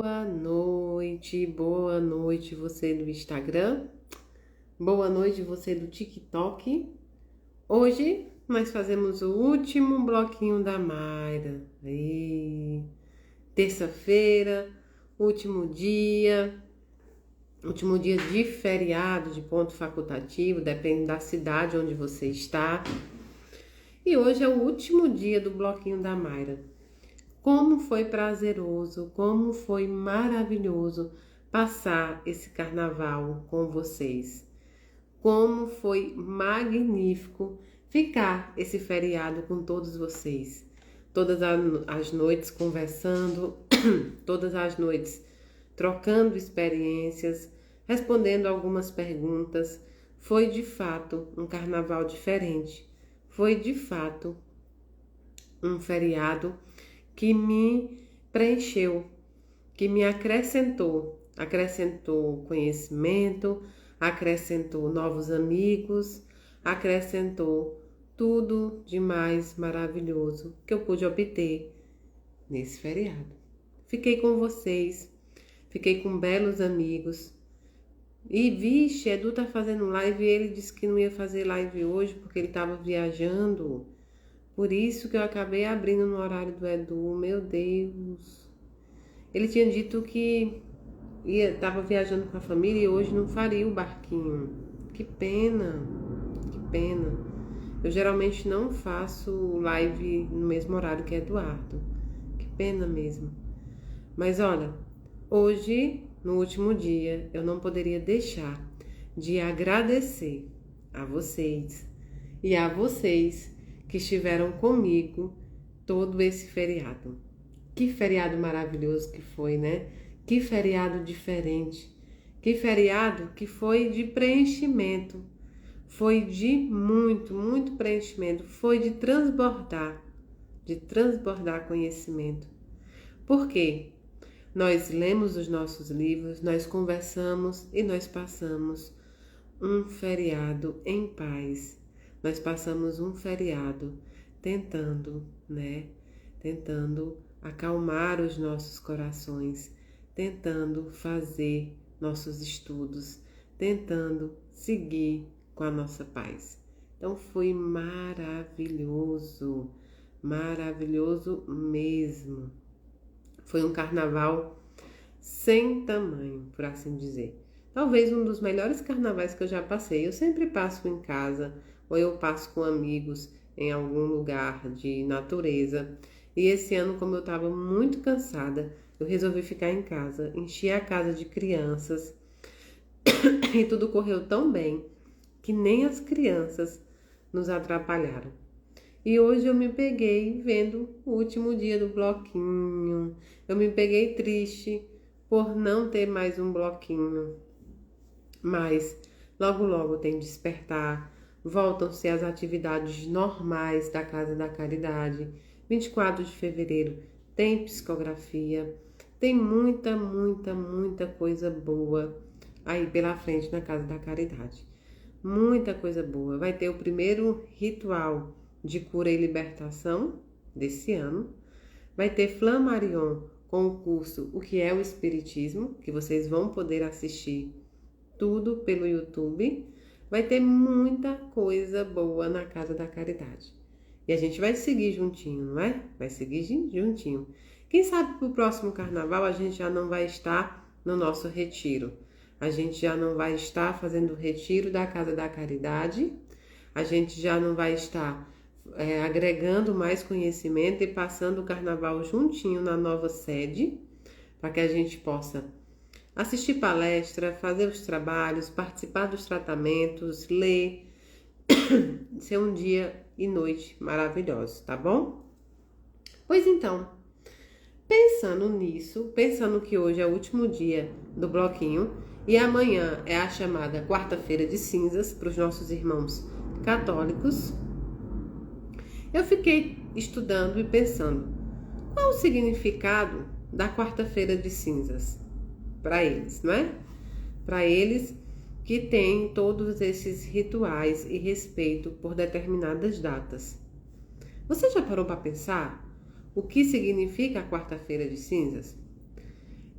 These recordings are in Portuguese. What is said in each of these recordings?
Boa noite você do Instagram, boa noite você do TikTok. Hoje nós fazemos o último bloquinho da Mayra. Terça-feira, último dia de feriado, de ponto facultativo, depende da cidade onde você está. E hoje é o último dia do bloquinho da Mayra. Como foi prazeroso, como foi maravilhoso passar esse carnaval com vocês. Como foi magnífico ficar esse feriado com todos vocês. Todas as noites conversando, todas as noites trocando experiências, respondendo algumas perguntas. Foi de fato um carnaval diferente. Foi de fato um feriado que me preencheu, que me acrescentou conhecimento, acrescentou novos amigos, acrescentou tudo de mais maravilhoso que eu pude obter nesse feriado. Fiquei com vocês, fiquei com belos amigos. E vixe, Edu tá fazendo live e ele disse que não ia fazer live hoje porque ele estava viajando. Por isso que eu acabei abrindo no horário do Edu, meu Deus. Ele tinha dito que estava viajando com a família e hoje não faria o barquinho. Que pena, que pena. Eu geralmente não faço live no mesmo horário que Eduardo. Que pena mesmo. Mas olha, hoje, no último dia, eu não poderia deixar de agradecer a vocês e a vocês que estiveram comigo todo esse feriado. Que feriado maravilhoso que foi, né? Que feriado diferente. Que feriado que foi de preenchimento. Foi de muito preenchimento. Foi de transbordar conhecimento. Por quê? Nós lemos os nossos livros, nós conversamos e nós passamos um feriado em paz. Nós passamos um feriado tentando acalmar os nossos corações, tentando fazer nossos estudos, tentando seguir com a nossa paz. Então foi maravilhoso, maravilhoso mesmo. Foi um carnaval sem tamanho, por assim dizer. Talvez um dos melhores carnavais que eu já passei. Eu sempre passo em casa, ou eu passo com amigos em algum lugar de natureza. E esse ano, como eu estava muito cansada, eu resolvi ficar em casa, enchi a casa de crianças e tudo correu tão bem que nem as crianças nos atrapalharam. E hoje eu me peguei vendo o último dia do bloquinho. Eu me peguei triste por não ter mais um bloquinho. Mas logo tem despertar. Voltam-se as atividades normais da Casa da Caridade. 24 de fevereiro tem psicografia. Tem muita coisa boa aí pela frente na Casa da Caridade. Muita coisa boa. Vai ter o primeiro ritual de cura e libertação desse ano. Vai ter Flammarion com o curso O que é o Espiritismo, que vocês vão poder assistir tudo pelo YouTube. Vai ter muita coisa boa na Casa da Caridade. E a gente vai seguir juntinho, não é? Vai seguir juntinho. Quem sabe pro próximo carnaval a gente já não vai estar no nosso retiro. A gente já não vai estar fazendo o retiro da Casa da Caridade. A gente já não vai estar agregando mais conhecimento e passando o carnaval juntinho na nova sede, para que a gente possa assistir palestra, fazer os trabalhos, participar dos tratamentos, ler, ser um dia e noite maravilhosos, tá bom? Pois então, pensando nisso, pensando que hoje é o último dia do bloquinho e amanhã é a chamada quarta-feira de cinzas para os nossos irmãos católicos, eu fiquei estudando e pensando, qual o significado da quarta-feira de cinzas para eles, não é? Para eles que têm todos esses rituais e respeito por determinadas datas. Você já parou para pensar o que significa a quarta-feira de cinzas?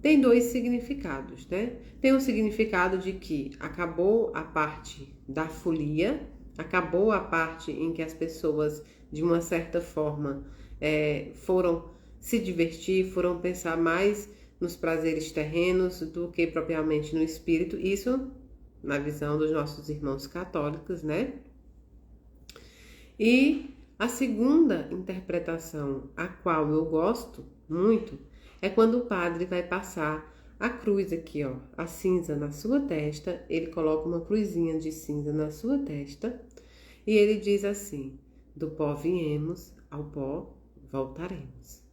tem dois significados, né? Tem um significado de que acabou a parte da folia, acabou a parte em que as pessoas, de uma certa forma, foram se divertir, foram pensar mais nos prazeres terrenos do que propriamente no espírito. Isso na visão dos nossos irmãos católicos, né? E a segunda interpretação, a qual eu gosto muito, é quando o padre vai passar a cruz aqui, ó, a cinza na sua testa. Ele coloca uma cruzinha de cinza na sua testa e ele diz assim: do pó viemos, ao pó voltaremos.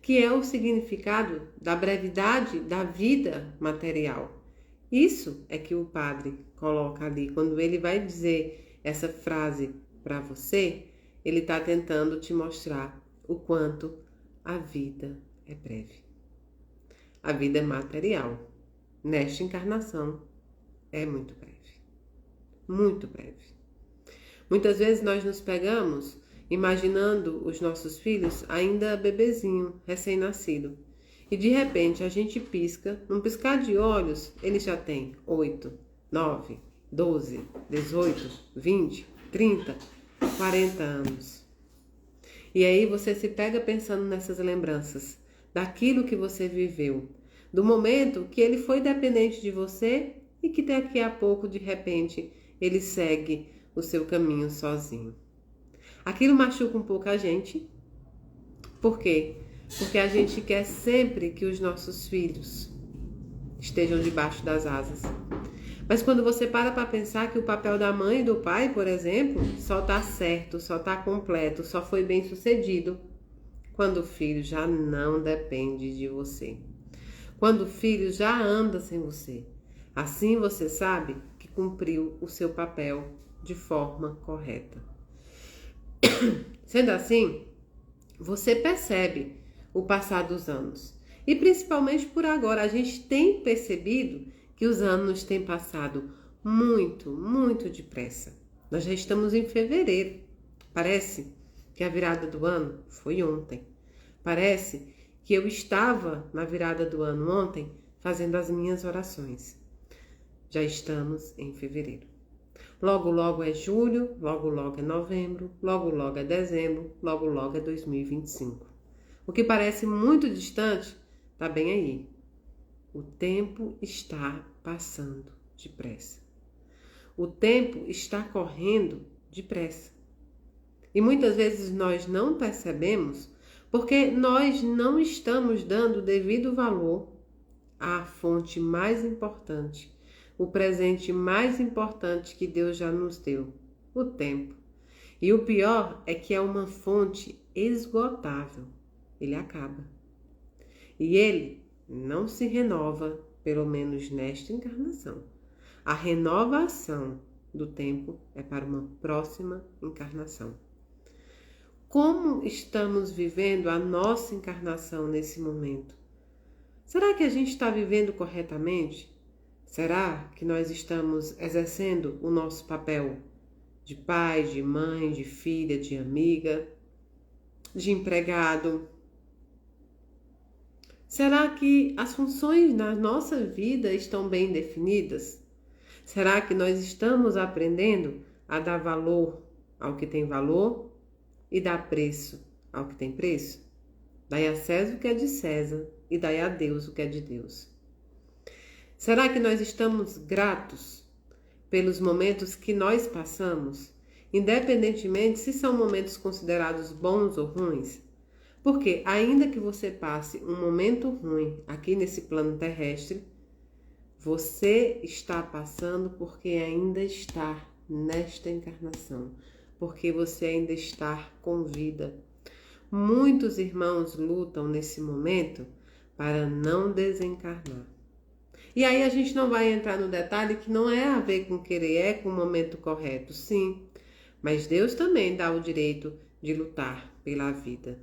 Que é o significado da brevidade da vida material. Isso é que o padre coloca ali. Quando ele vai dizer essa frase para você, ele está tentando te mostrar o quanto a vida é breve. A vida é material. Nesta encarnação é muito breve. Muito breve. Muitas vezes nós nos pegamos imaginando os nossos filhos ainda bebezinho, recém-nascido. E de repente a gente pisca, num piscar de olhos, ele já tem 8, 9, 12, 18, 20, 30, 40 anos. E aí você se pega pensando nessas lembranças, daquilo que você viveu, do momento que ele foi dependente de você e que daqui a pouco, de repente, ele segue o seu caminho sozinho. Aquilo machuca um pouco a gente. Por quê? Porque a gente quer sempre que os nossos filhos estejam debaixo das asas. Mas quando você para pensar que o papel da mãe e do pai, por exemplo, só está certo, só está completo, só foi bem sucedido quando o filho já não depende de você. Quando o filho já anda sem você. Assim você sabe que cumpriu o seu papel de forma correta. Sendo assim, você percebe o passar dos anos. E principalmente por agora, a gente tem percebido que os anos têm passado muito, muito depressa. Nós já estamos em fevereiro. Parece que a virada do ano foi ontem. Parece que eu estava na virada do ano ontem fazendo as minhas orações. Já estamos em fevereiro. Logo, logo é julho, logo, logo é novembro, logo, logo é dezembro, logo, logo é 2025. O que parece muito distante, está bem aí. O tempo está passando depressa. O tempo está correndo depressa. E muitas vezes nós não percebemos porque nós não estamos dando o devido valor à fonte mais importante, o presente mais importante que Deus já nos deu, o tempo. E o pior é que é uma fonte esgotável. Ele acaba. E ele não se renova, pelo menos nesta encarnação. A renovação do tempo é para uma próxima encarnação. Como estamos vivendo a nossa encarnação nesse momento? Será que a gente está vivendo corretamente? Será que nós estamos exercendo o nosso papel de pai, de mãe, de filha, de amiga, de empregado? Será que as funções na nossa vida estão bem definidas? Será que nós estamos aprendendo a dar valor ao que tem valor e dar preço ao que tem preço? Dai a César o que é de César e dai a Deus o que é de Deus. Será que nós estamos gratos pelos momentos que nós passamos, independentemente se são momentos considerados bons ou ruins? Porque ainda que você passe um momento ruim aqui nesse plano terrestre, você está passando porque ainda está nesta encarnação, porque você ainda está com vida. Muitos irmãos lutam nesse momento para não desencarnar. E aí a gente não vai entrar no detalhe que não é a ver com querer, é com o momento correto, sim. Mas Deus também dá o direito de lutar pela vida.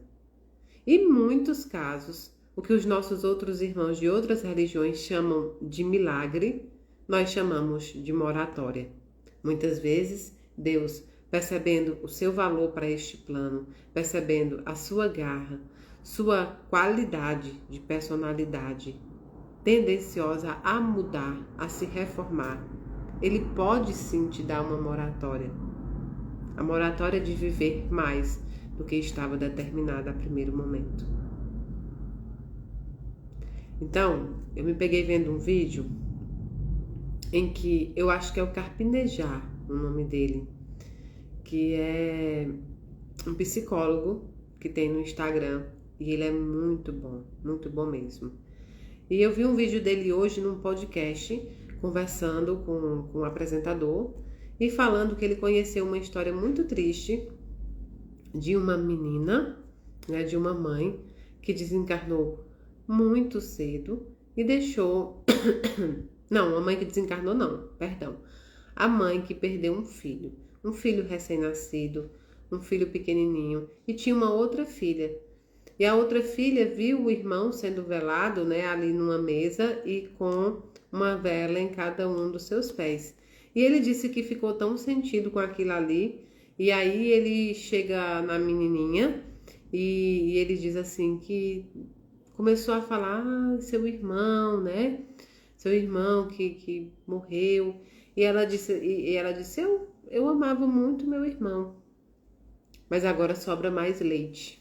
Em muitos casos, o que os nossos outros irmãos de outras religiões chamam de milagre, nós chamamos de moratória. Muitas vezes, Deus, percebendo o seu valor para este plano, percebendo a sua garra, sua qualidade de personalidade, tendenciosa a mudar, a se reformar, ele pode sim te dar uma moratória. A moratória de viver mais do que estava determinada a primeiro momento. Então, eu me peguei vendo um vídeo em que eu acho que é o Carpinejar, o nome dele, que é um psicólogo que tem no Instagram e ele é muito bom mesmo. E eu vi um vídeo dele hoje num podcast, conversando com o apresentador e falando que ele conheceu uma história muito triste de uma menina, né, de uma mãe que desencarnou muito cedo e deixou... Não, a mãe que desencarnou não, perdão. A mãe que perdeu um filho recém-nascido, um filho pequenininho, e tinha uma outra filha. E a outra filha viu o irmão sendo velado, né, ali numa mesa e com uma vela em cada um dos seus pés. E ele disse que ficou tão sentido com aquilo ali. E aí ele chega na menininha e ele diz assim que começou a falar, seu irmão, né? Seu irmão que morreu. E ela disse, eu amava muito meu irmão, mas agora sobra mais leite.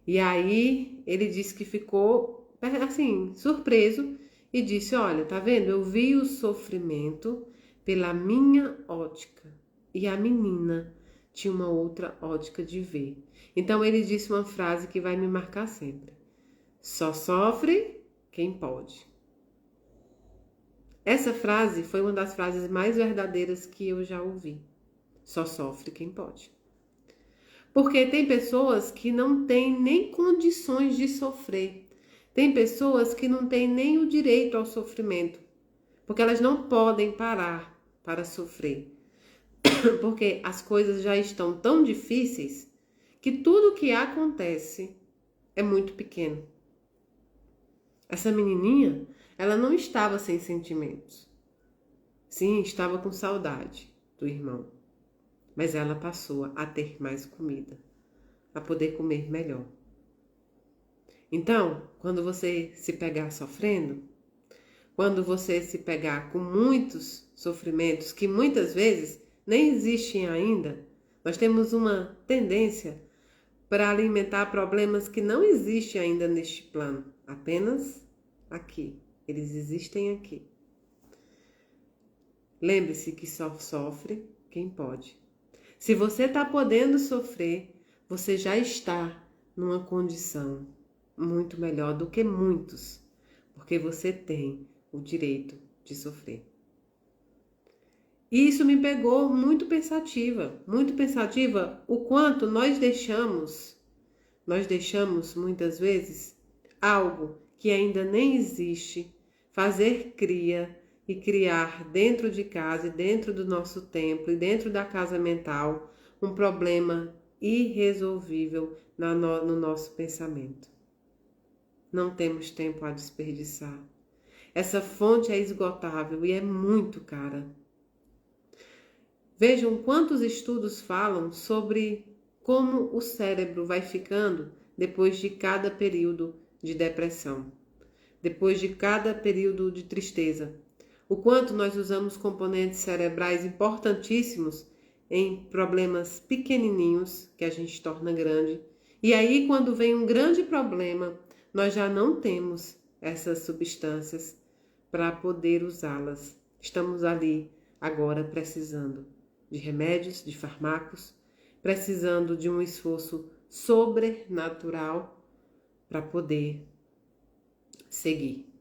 E aí ele disse que ficou assim, surpreso e disse, olha, tá vendo? Eu vi o sofrimento pela minha ótica e a menina tinha uma outra ótica de ver. Então ele disse uma frase que vai me marcar sempre. Só sofre quem pode. Essa frase foi uma das frases mais verdadeiras que eu já ouvi. Só sofre quem pode. Porque tem pessoas que não têm nem condições de sofrer. Tem pessoas que não têm nem o direito ao sofrimento. Porque elas não podem parar para sofrer. Porque as coisas já estão tão difíceis que tudo que acontece é muito pequeno. Essa menininha, ela não estava sem sentimentos. Sim, estava com saudade do irmão. Mas ela passou a ter mais comida, a poder comer melhor. Então, quando você se pegar sofrendo, quando você se pegar com muitos sofrimentos que muitas vezes nem existem ainda, nós temos uma tendência para alimentar problemas que não existem ainda neste plano, apenas aqui. Eles existem aqui. Lembre-se que só sofre quem pode. Se você está podendo sofrer, você já está numa condição muito melhor do que muitos, porque você tem o direito de sofrer. E isso me pegou muito pensativa o quanto nós deixamos muitas vezes algo que ainda nem existe, fazer cria e criar dentro de casa e dentro do nosso templo e dentro da casa mental um problema irresolvível no nosso pensamento. Não temos tempo a desperdiçar. Essa fonte é esgotável e é muito cara. Vejam quantos estudos falam sobre como o cérebro vai ficando depois de cada período de depressão, depois de cada período de tristeza. O quanto nós usamos componentes cerebrais importantíssimos em problemas pequenininhos que a gente torna grande. E aí, quando vem um grande problema, nós já não temos essas substâncias para poder usá-las. Estamos ali agora precisando de remédios, de fármacos, precisando de um esforço sobrenatural para poder seguir.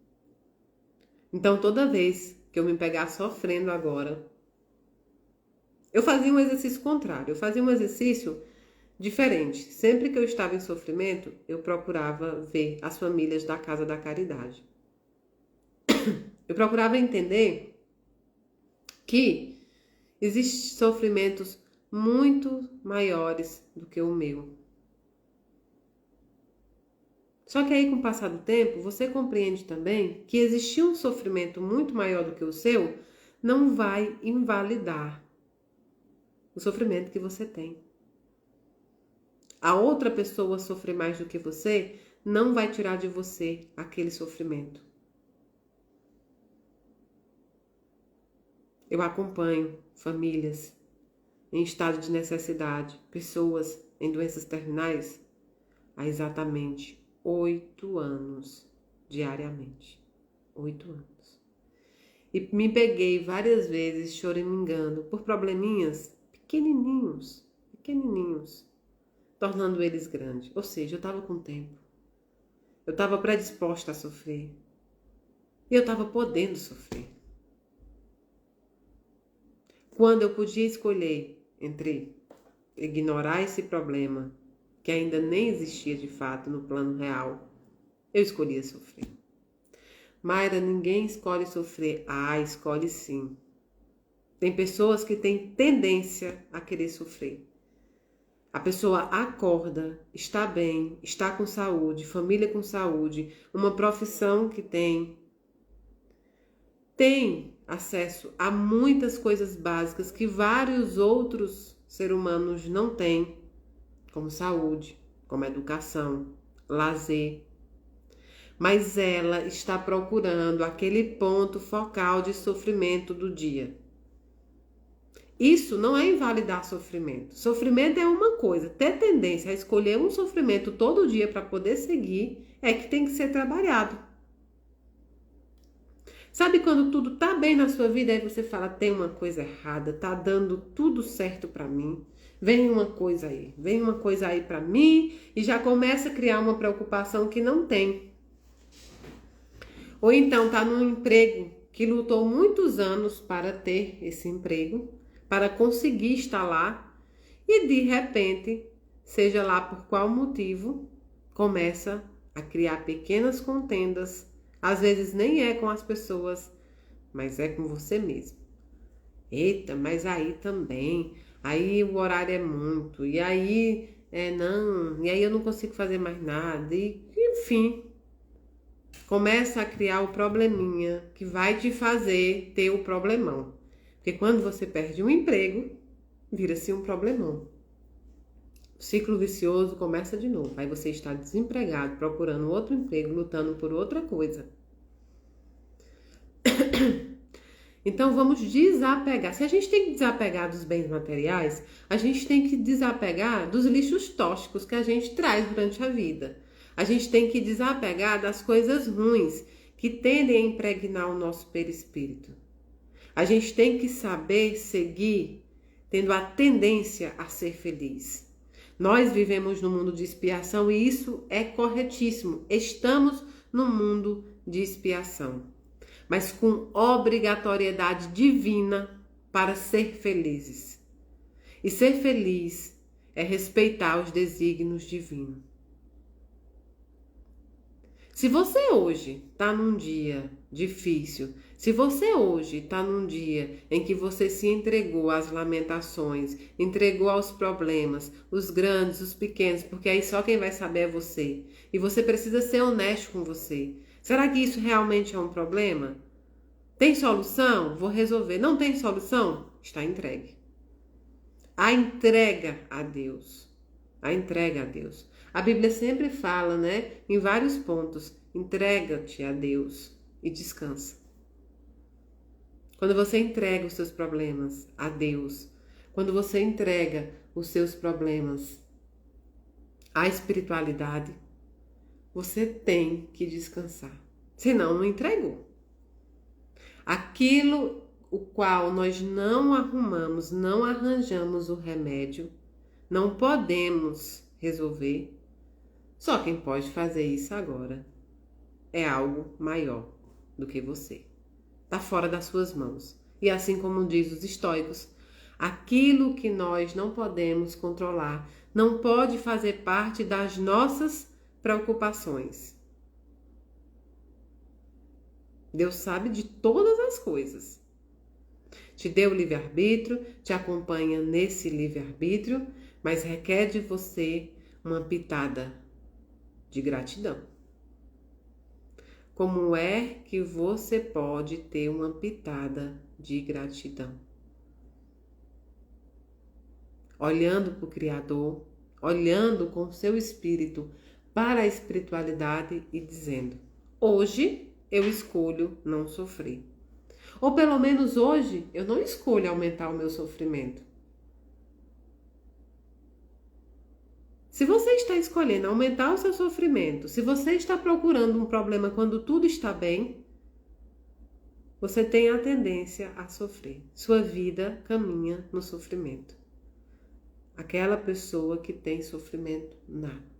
Então, toda vez que eu me pegar sofrendo agora, eu fazia um exercício contrário, eu fazia um exercício diferente. Sempre que eu estava em sofrimento, eu procurava ver as famílias da Casa da Caridade. Eu procurava entender que existem sofrimentos muito maiores do que o meu. Só que aí, com o passar do tempo, você compreende também que existir um sofrimento muito maior do que o seu não vai invalidar o sofrimento que você tem. A outra pessoa sofrer mais do que você não vai tirar de você aquele sofrimento. Eu acompanho famílias em estado de necessidade, pessoas em doenças terminais há exatamente 8 anos diariamente. 8 anos. E me peguei várias vezes choramingando por probleminhas pequenininhos, tornando eles grandes. Ou seja, eu estava com tempo. Eu estava predisposta a sofrer. E eu estava podendo sofrer. Quando eu podia escolher entre ignorar esse problema, que ainda nem existia de fato no plano real, eu escolhia sofrer. Mayra, ninguém escolhe sofrer. Ah, escolhe sim. Tem pessoas que têm tendência a querer sofrer. A pessoa acorda, está bem, está com saúde, família com saúde, uma profissão que tem acesso a muitas coisas básicas que vários outros seres humanos não têm, como saúde, como educação, lazer. Mas ela está procurando aquele ponto focal de sofrimento do dia. Isso não é invalidar sofrimento. Sofrimento é uma coisa. Ter tendência a escolher um sofrimento todo dia para poder seguir é que tem que ser trabalhado. Sabe quando tudo tá bem na sua vida, aí você fala, tem uma coisa errada, tá dando tudo certo para mim. Vem uma coisa aí para mim e já começa a criar uma preocupação que não tem. Ou então tá num emprego que lutou muitos anos para ter esse emprego, para conseguir estar lá e de repente, seja lá por qual motivo, começa a criar pequenas contendas. Às vezes nem é com as pessoas, mas é com você mesmo. Eita, mas aí também, aí o horário é muito, e aí não, e aí eu não consigo fazer mais nada, e enfim. Começa a criar o probleminha que vai te fazer ter o problemão. Porque quando você perde um emprego, vira-se um problemão. O ciclo vicioso começa de novo. Aí você está desempregado, procurando outro emprego, lutando por outra coisa. Então vamos desapegar. Se a gente tem que desapegar dos bens materiais, a gente tem que desapegar dos lixos tóxicos que a gente traz durante a vida. A gente tem que desapegar das coisas ruins que tendem a impregnar o nosso perispírito. A gente tem que saber seguir tendo a tendência a ser feliz. Nós vivemos num mundo de expiação e isso é corretíssimo. Estamos num mundo de expiação, mas com obrigatoriedade divina para ser felizes. E ser feliz é respeitar os desígnios divinos. Se você hoje está num dia difícil, se você hoje está num dia em que você se entregou às lamentações, entregou aos problemas, os grandes, os pequenos, porque aí só quem vai saber é você, e você precisa ser honesto com você. Será que isso realmente é um problema? Tem solução? Vou resolver. Não tem solução? Está entregue. A entrega a Deus. A entrega a Deus. A Bíblia sempre fala, né, em vários pontos, entrega-te a Deus e descansa. Quando você entrega os seus problemas a Deus, quando você entrega os seus problemas à espiritualidade, você tem que descansar. Senão, não entregou. Aquilo o qual nós não arrumamos, não arranjamos o remédio, não podemos resolver. Só quem pode fazer isso agora é algo maior do que você. Está fora das suas mãos. E assim como diz os estoicos, aquilo que nós não podemos controlar não pode fazer parte das nossas preocupações. Deus sabe de todas as coisas. Te deu o livre-arbítrio, te acompanha nesse livre-arbítrio, mas requer de você uma pitada de gratidão. Como é que você pode ter uma pitada de gratidão? Olhando para o Criador, olhando com seu espírito para a espiritualidade e dizendo: hoje eu escolho não sofrer. Ou pelo menos hoje eu não escolho aumentar o meu sofrimento. Se você está escolhendo aumentar o seu sofrimento, se você está procurando um problema quando tudo está bem, você tem a tendência a sofrer. Sua vida caminha no sofrimento. Aquela pessoa que tem sofrimento nato.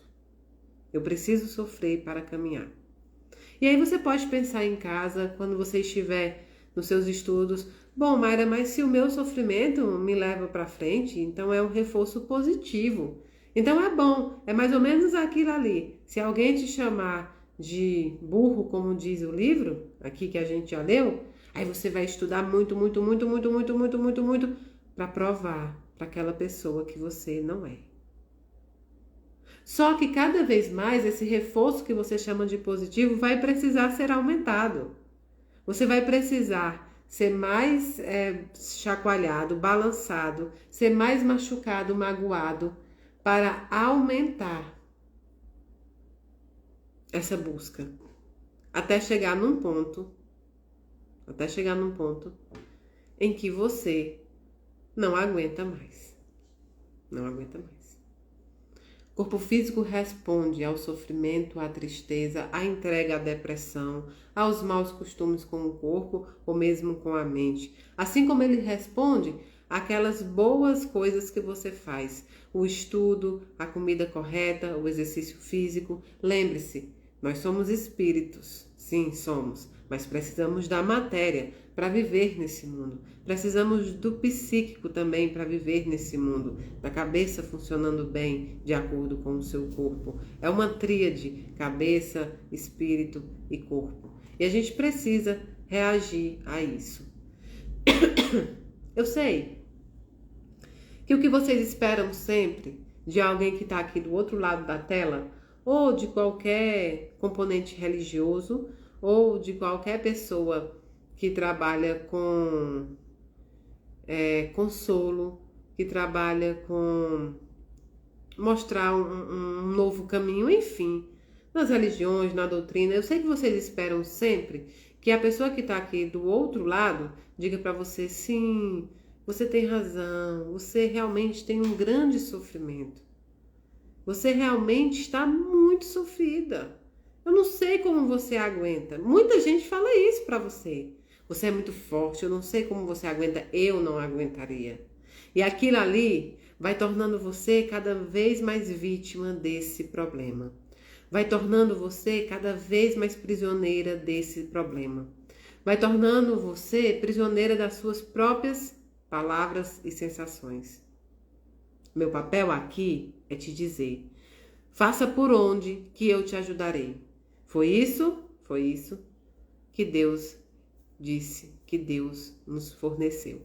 Eu preciso sofrer para caminhar. E aí você pode pensar em casa, quando você estiver nos seus estudos: bom, Mayra, mas se o meu sofrimento me leva para frente, então é um reforço positivo. Então é bom, é mais ou menos aquilo ali. Se alguém te chamar de burro, como diz o livro, aqui que a gente já leu, aí você vai estudar muito para provar para aquela pessoa que você não é. Só que cada vez mais esse reforço que você chama de positivo vai precisar ser aumentado. Você vai precisar ser mais chacoalhado, balançado, ser mais machucado, magoado, para aumentar essa busca. Até chegar num ponto em que você não aguenta mais. Não aguenta mais. O corpo físico responde ao sofrimento, à tristeza, à entrega à depressão, aos maus costumes com o corpo ou mesmo com a mente. Assim como ele responde àquelas boas coisas que você faz. O estudo, a comida correta, o exercício físico. Lembre-se, nós somos espíritos. Sim, somos. Mas precisamos da matéria para viver nesse mundo. Precisamos do psíquico também para viver nesse mundo. Da cabeça funcionando bem de acordo com o seu corpo. É uma tríade: cabeça, espírito e corpo. E a gente precisa reagir a isso. Eu sei que o que vocês esperam sempre de alguém que está aqui do outro lado da tela, ou de qualquer componente religioso, ou de qualquer pessoa que trabalha com consolo, que trabalha com mostrar um novo caminho, enfim, nas religiões, na doutrina. Eu sei que vocês esperam sempre que a pessoa que está aqui do outro lado diga para você: sim, você tem razão, você realmente tem um grande sofrimento. Você realmente está muito sofrida. Eu não sei como você aguenta. Muita gente fala isso para você. Você é muito forte, eu não sei como você aguenta, eu não aguentaria. E aquilo ali vai tornando você cada vez mais vítima desse problema. Vai tornando você cada vez mais prisioneira desse problema. Vai tornando você prisioneira das suas próprias palavras e sensações. Meu papel aqui é te dizer: faça por onde que eu te ajudarei. Foi isso que Deus disse, que Deus nos forneceu.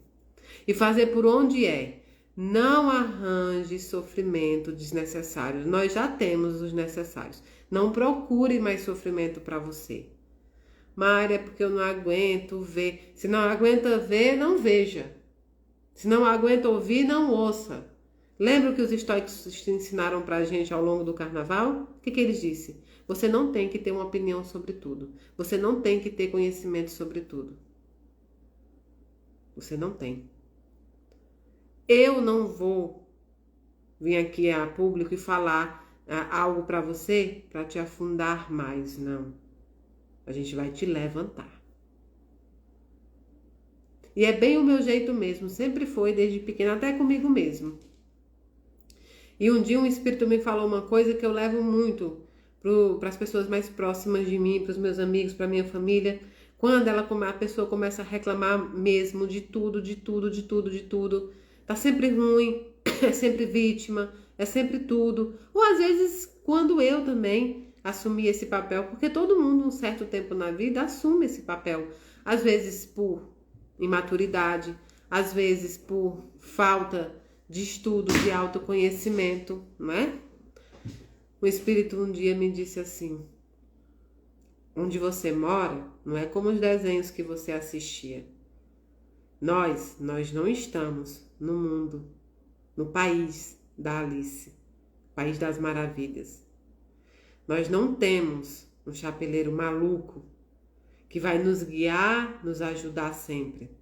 E fazer por onde é: não arranje sofrimento desnecessário. Nós já temos os necessários. Não procure mais sofrimento para você. Mayra, é porque eu não aguento ver. Se não aguenta ver, não veja. Se não aguenta ouvir, não ouça. Lembra o que os estoicos ensinaram para a gente ao longo do carnaval? O que eles disseram? Você não tem que ter uma opinião sobre tudo. Você não tem que ter conhecimento sobre tudo. Você não tem. Eu não vou vir aqui a público e falar algo para você para te afundar mais, não. A gente vai te levantar. E é bem o meu jeito mesmo, sempre foi desde pequena, até comigo mesmo. E um dia um espírito me falou uma coisa que eu levo muito para as pessoas mais próximas de mim, para os meus amigos, para minha família. Quando a pessoa começa a reclamar mesmo de tudo, tá sempre ruim, é sempre vítima, é sempre tudo. Ou às vezes quando eu também assumi esse papel, porque todo mundo um certo tempo na vida assume esse papel. Às vezes por imaturidade, às vezes por falta de estudo, de autoconhecimento, não é? O espírito um dia me disse assim: onde você mora não é como os desenhos que você assistia. Nós não estamos no mundo, no país da Alice, país das maravilhas. Nós não temos um chapeleiro maluco que vai nos guiar, nos ajudar sempre.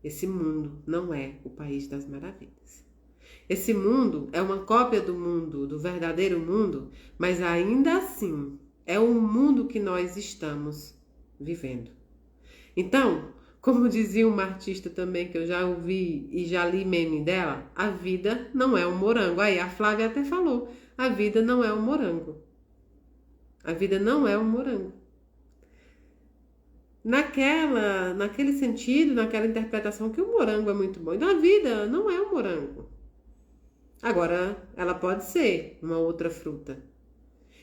Esse mundo não é o país das maravilhas. Esse mundo é uma cópia do mundo, do verdadeiro mundo, mas ainda assim é o mundo que nós estamos vivendo. Então, como dizia uma artista também que eu já ouvi e já li meme dela, a vida não é um morango. Aí a Flávia até falou, a vida não é um morango. A vida não é um morango. Naquele sentido, naquela interpretação que o morango é muito bom. Então a vida não é um morango. Agora, ela pode ser uma outra fruta.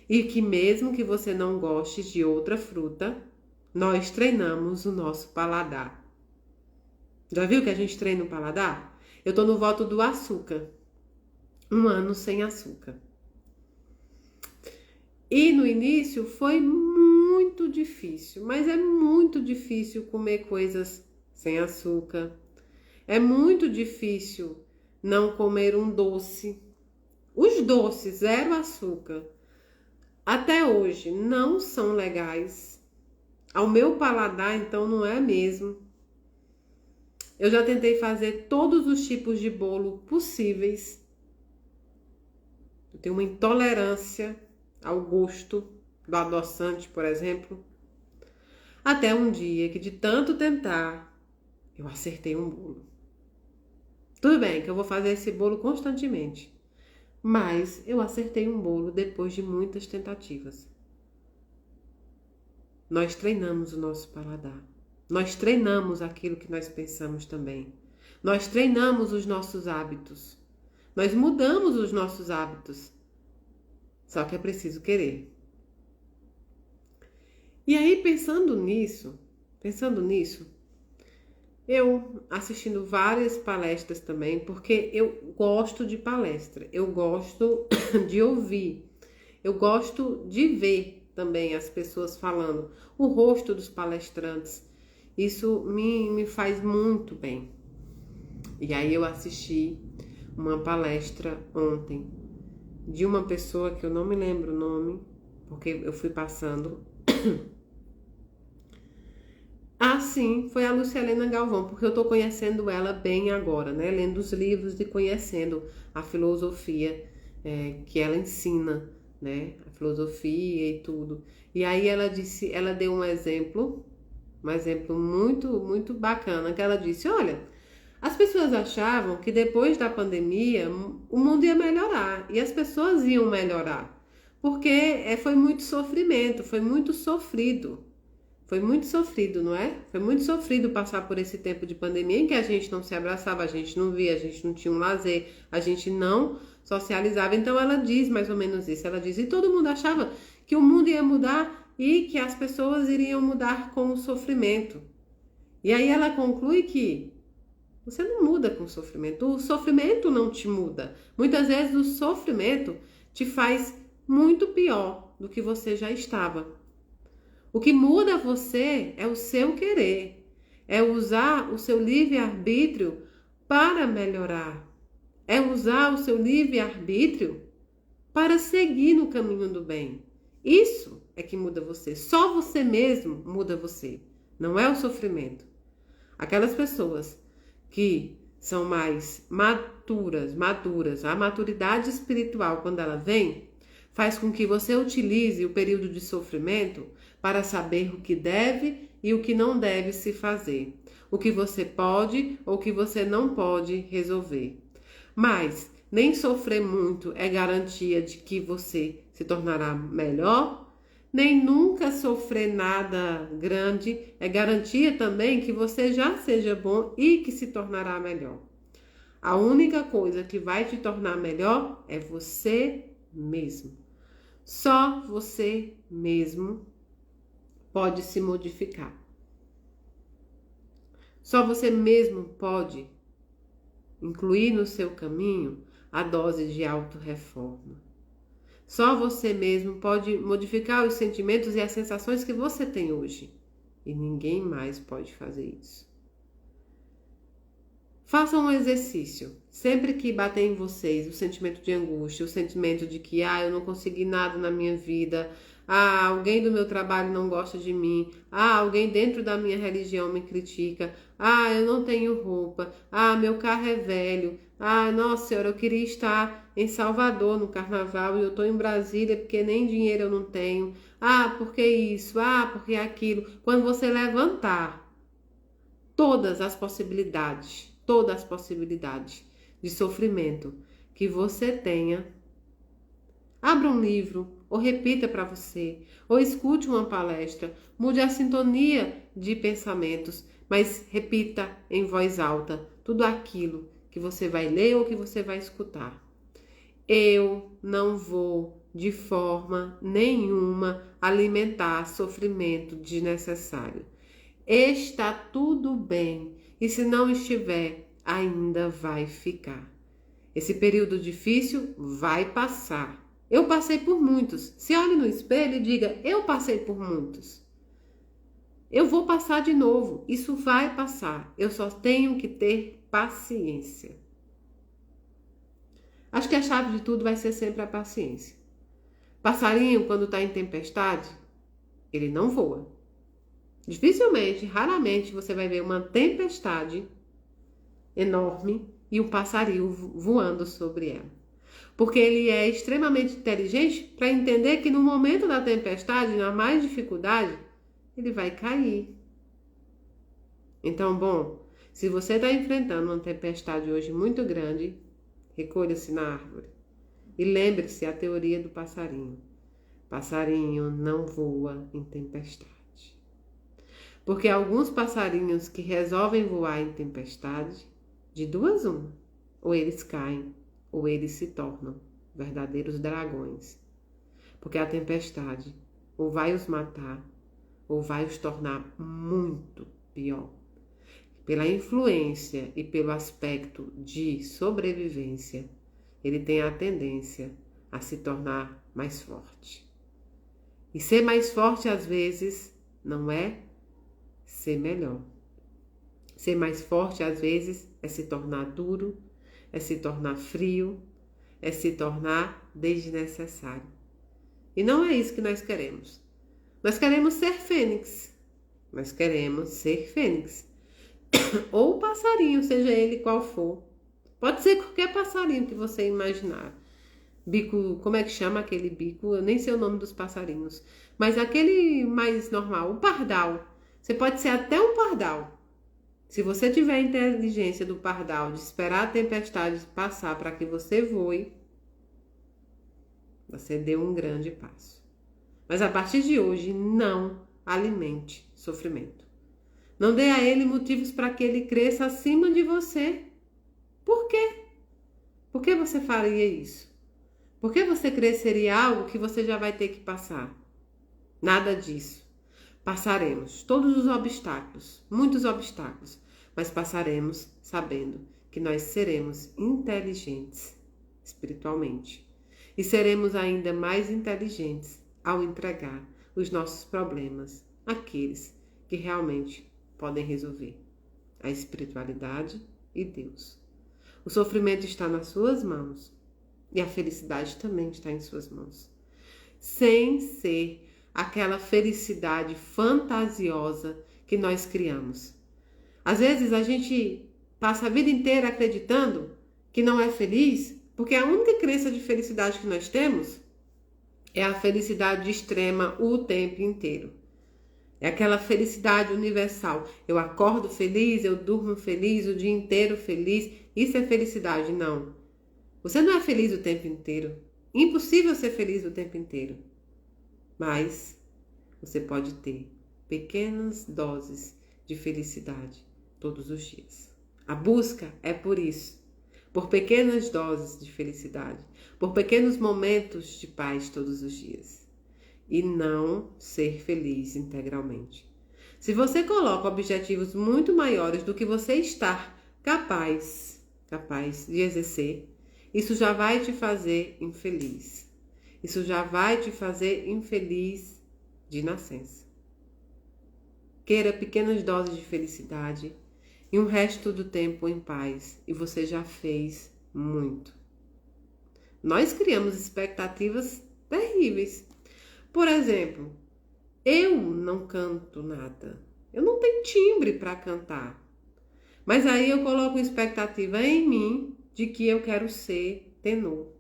E que mesmo que você não goste de outra fruta, nós treinamos o nosso paladar. Já viu que a gente treina o paladar? Eu tô no voto do açúcar. 1 ano sem açúcar. E no início foi muito difícil, mas é muito difícil comer coisas sem açúcar. É muito difícil não comer um doce. Os doces, 0 açúcar, até hoje não são legais. Ao meu paladar, então, não é mesmo. Eu já tentei fazer todos os tipos de bolo possíveis. Eu tenho uma intolerância ao gosto do adoçante, por exemplo. Até um dia que, de tanto tentar, eu acertei um bolo. Tudo bem que eu vou fazer esse bolo constantemente, mas eu acertei um bolo depois de muitas tentativas. Nós treinamos o nosso paladar. Nós treinamos aquilo que nós pensamos também. Nós treinamos os nossos hábitos. Nós mudamos os nossos hábitos. Só que é preciso querer. E aí, pensando nisso, eu assistindo várias palestras também, porque eu gosto de palestra, eu gosto de ouvir, eu gosto de ver também as pessoas falando, o rosto dos palestrantes. Isso me faz muito bem. E aí eu assisti uma palestra ontem de uma pessoa que eu não me lembro o nome, porque eu fui passando. Ah, sim, foi a Luciana Galvão, porque eu tô conhecendo ela bem agora, né? Lendo os livros e conhecendo a filosofia que ela ensina, né? A filosofia e tudo. E aí ela deu um exemplo muito, muito bacana, que ela disse, olha, as pessoas achavam que depois da pandemia o mundo ia melhorar e as pessoas iam melhorar, porque foi muito sofrimento, foi muito sofrido. Foi muito sofrido, não é? Foi muito sofrido passar por esse tempo de pandemia em que a gente não se abraçava, a gente não via, a gente não tinha um lazer, a gente não socializava. Então ela diz mais ou menos isso, ela diz, e todo mundo achava que o mundo ia mudar e que as pessoas iriam mudar com o sofrimento. E aí ela conclui que você não muda com o sofrimento não te muda. Muitas vezes o sofrimento te faz muito pior do que você já estava. O que muda você é o seu querer, é usar o seu livre-arbítrio para melhorar, é usar o seu livre-arbítrio para seguir no caminho do bem. Isso é que muda você, só você mesmo muda você, não é o sofrimento. Aquelas pessoas que são mais maduras, a maturidade espiritual, quando ela vem, faz com que você utilize o período de sofrimento para saber o que deve e o que não deve se fazer, o que você pode ou o que você não pode resolver. Mas nem sofrer muito é garantia de que você se tornará melhor, nem nunca sofrer nada grande é garantia também que você já seja bom e que se tornará melhor. A única coisa que vai te tornar melhor é você mesmo. Só você mesmo pode se modificar. Só você mesmo pode incluir no seu caminho a dose de autorreforma. Só você mesmo pode modificar os sentimentos e as sensações que você tem hoje. E ninguém mais pode fazer isso. Façam um exercício. Sempre que bater em vocês o sentimento de angústia, o sentimento de que eu não consegui nada na minha vida, alguém do meu trabalho não gosta de mim, alguém dentro da minha religião me critica, eu não tenho roupa, meu carro é velho, nossa senhora, eu queria estar em Salvador no carnaval e eu estou em Brasília porque nem dinheiro eu não tenho, porque isso, porque aquilo. Quando você levantar todas as possibilidades de sofrimento que você tenha, abra um livro, ou repita para você, ou escute uma palestra, mude a sintonia de pensamentos, mas repita em voz alta tudo aquilo que você vai ler ou que você vai escutar. Eu não vou, de forma nenhuma, alimentar sofrimento desnecessário. Está tudo bem, e se não estiver, ainda vai ficar. Esse período difícil vai passar. Eu passei por muitos. Se olhe no espelho e diga, eu passei por muitos. Eu vou passar de novo. Isso vai passar. Eu só tenho que ter paciência. Acho que a chave de tudo vai ser sempre a paciência. Passarinho, quando está em tempestade, ele não voa. Dificilmente, raramente, você vai ver uma tempestade enorme e um passarinho voando sobre ela. Porque ele é extremamente inteligente para entender que no momento da tempestade, na mais dificuldade, ele vai cair. Então, se você está enfrentando uma tempestade hoje muito grande, recolha-se na árvore. E lembre-se a teoria do passarinho. Passarinho não voa em tempestade. Porque alguns passarinhos que resolvem voar em tempestade, de duas uma, ou eles caem, ou eles se tornam verdadeiros dragões. Porque a tempestade ou vai os matar, ou vai os tornar muito pior. Pela influência e pelo aspecto de sobrevivência, ele tem a tendência a se tornar mais forte. E ser mais forte, às vezes, não é ser melhor. Ser mais forte, às vezes, é se tornar duro, é se tornar frio, é se tornar desnecessário. E não é isso que nós queremos. Nós queremos ser fênix. Nós queremos ser fênix. Ou passarinho, seja ele qual for. Pode ser qualquer passarinho que você imaginar. Bico, como é que chama aquele bico? Eu nem sei o nome dos passarinhos. Mas aquele mais normal, o pardal. Você pode ser até um pardal. Se você tiver a inteligência do pardal de esperar a tempestade passar para que você voe, você deu um grande passo. Mas a partir de hoje, não alimente sofrimento. Não dê a ele motivos para que ele cresça acima de você. Por quê? Por que você faria isso? Por que você cresceria algo que você já vai ter que passar? Nada disso. Passaremos todos os obstáculos, muitos obstáculos, mas passaremos sabendo que nós seremos inteligentes espiritualmente e seremos ainda mais inteligentes ao entregar os nossos problemas àqueles que realmente podem resolver, a espiritualidade e Deus. O sofrimento está nas suas mãos e a felicidade também está em suas mãos, sem ser aquela felicidade fantasiosa que nós criamos. Às vezes a gente passa a vida inteira acreditando que não é feliz, porque a única crença de felicidade que nós temos é a felicidade extrema o tempo inteiro. É aquela felicidade universal. Eu acordo feliz, eu durmo feliz, o dia inteiro feliz. Isso é felicidade? Não. Você não é feliz o tempo inteiro. Impossível ser feliz o tempo inteiro. Mas você pode ter pequenas doses de felicidade todos os dias. A busca é por isso. Por pequenas doses de felicidade. Por pequenos momentos de paz todos os dias. E não ser feliz integralmente. Se você coloca objetivos muito maiores do que você está capaz de exercer, isso já vai te fazer infeliz. Isso já vai te fazer infeliz de nascença. Queira pequenas doses de felicidade e um resto do tempo em paz. E você já fez muito. Nós criamos expectativas terríveis. Por exemplo, eu não canto nada. Eu não tenho timbre para cantar. Mas aí eu coloco expectativa em mim de que eu quero ser tenor.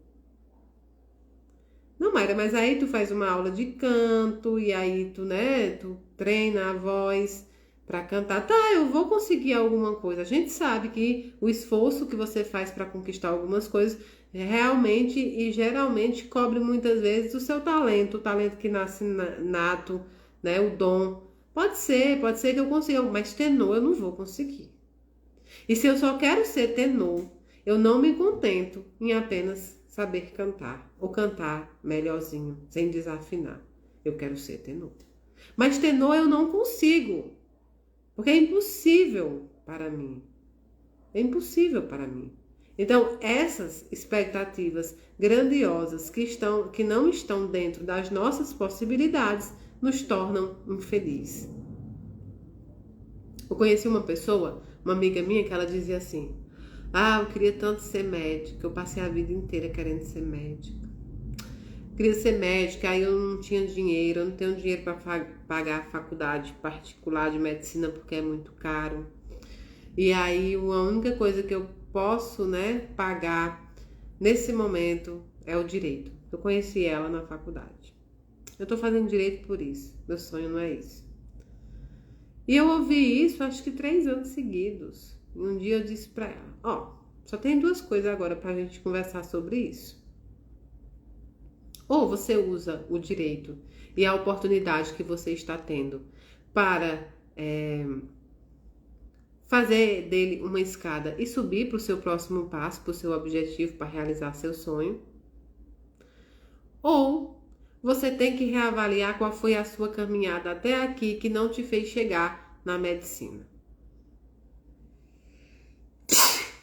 Não, Mayra, mas aí tu faz uma aula de canto e aí tu treina a voz para cantar. Tá, eu vou conseguir alguma coisa. A gente sabe que o esforço que você faz para conquistar algumas coisas realmente e geralmente cobre muitas vezes o seu talento, o talento que nasce nato, né, o dom. Pode ser que eu consiga, mas tenor eu não vou conseguir. E se eu só quero ser tenor, eu não me contento em apenas saber cantar ou cantar melhorzinho, sem desafinar. Eu quero ser tenor. Mas tenor eu não consigo, porque é impossível para mim. É impossível para mim. Então, essas expectativas grandiosas que não estão dentro das nossas possibilidades nos tornam infelizes. Eu conheci uma pessoa, uma amiga minha, que ela dizia assim: eu queria tanto ser médica, eu passei a vida inteira querendo ser médica. Queria ser médica, aí eu não tinha dinheiro, eu não tenho dinheiro para pagar a faculdade particular de medicina porque é muito caro. E aí a única coisa que eu posso, pagar nesse momento é o direito. Eu conheci ela na faculdade. Eu tô fazendo direito por isso, meu sonho não é isso. E eu ouvi isso acho que 3 anos seguidos. E um dia eu disse pra ela: só tem 2 coisas agora pra gente conversar sobre isso. Ou você usa o direito e a oportunidade que você está tendo para fazer dele uma escada e subir para o seu próximo passo, para o seu objetivo, para realizar seu sonho. Ou você tem que reavaliar qual foi a sua caminhada até aqui que não te fez chegar na medicina.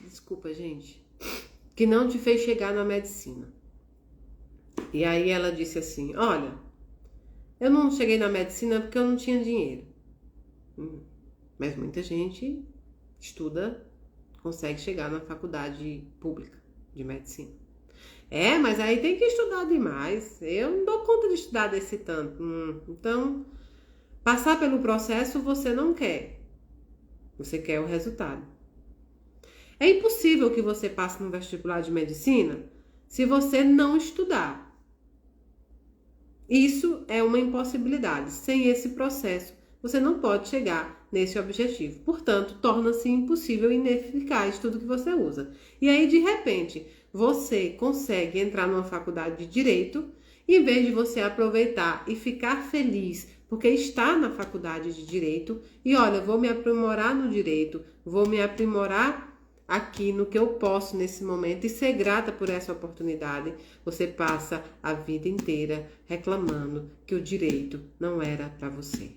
Desculpa, gente. Que não te fez chegar na medicina. E aí ela disse assim: olha, eu não cheguei na medicina porque eu não tinha dinheiro. Mas muita gente estuda, consegue chegar na faculdade pública de medicina. Mas aí tem que estudar demais. Eu não dou conta de estudar desse tanto. Então, passar pelo processo você não quer. Você quer o resultado. É impossível que você passe no vestibular de medicina se você não estudar. Isso é uma impossibilidade. Sem esse processo, você não pode chegar nesse objetivo. Portanto, torna-se impossível e ineficaz tudo que você usa. E aí, de repente, você consegue entrar numa faculdade de direito, em vez de você aproveitar e ficar feliz porque está na faculdade de direito e olha, vou me aprimorar no direito, vou me aprimorar aqui no que eu posso nesse momento e ser grata por essa oportunidade, você passa a vida inteira reclamando que o direito não era para você.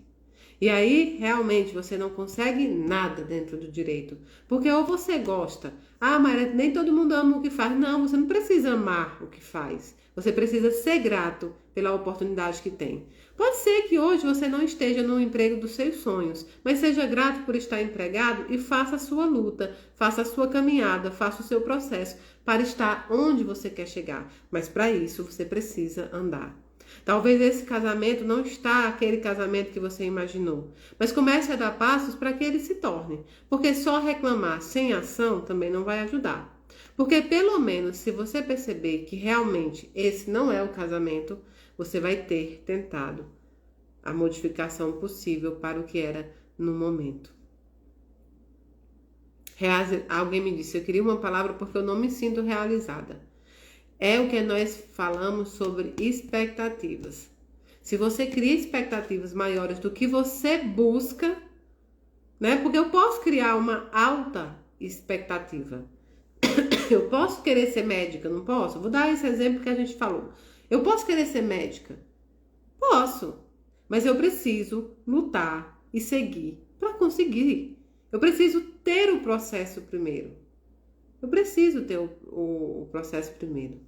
E aí, realmente, você não consegue nada dentro do direito. Porque ou você gosta, mas nem todo mundo ama o que faz. Não, você não precisa amar o que faz. Você precisa ser grato pela oportunidade que tem. Pode ser que hoje você não esteja no emprego dos seus sonhos, mas seja grato por estar empregado e faça a sua luta, faça a sua caminhada, faça o seu processo para estar onde você quer chegar. Mas para isso, você precisa andar. Talvez esse casamento não está aquele casamento que você imaginou, mas comece a dar passos para que ele se torne, porque só reclamar sem ação também não vai ajudar. Porque pelo menos se você perceber que realmente esse não é o casamento, você vai ter tentado a modificação possível para o que era no momento. Alguém me disse, eu queria uma palavra porque eu não me sinto realizada. É o que nós falamos sobre expectativas. Se você cria expectativas maiores do que você busca, porque eu posso criar uma alta expectativa. Eu posso querer ser médica, não posso? Vou dar esse exemplo que a gente falou. Eu posso querer ser médica? Posso. Mas eu preciso lutar e seguir para conseguir. Eu preciso ter o processo primeiro. Eu preciso ter o processo primeiro.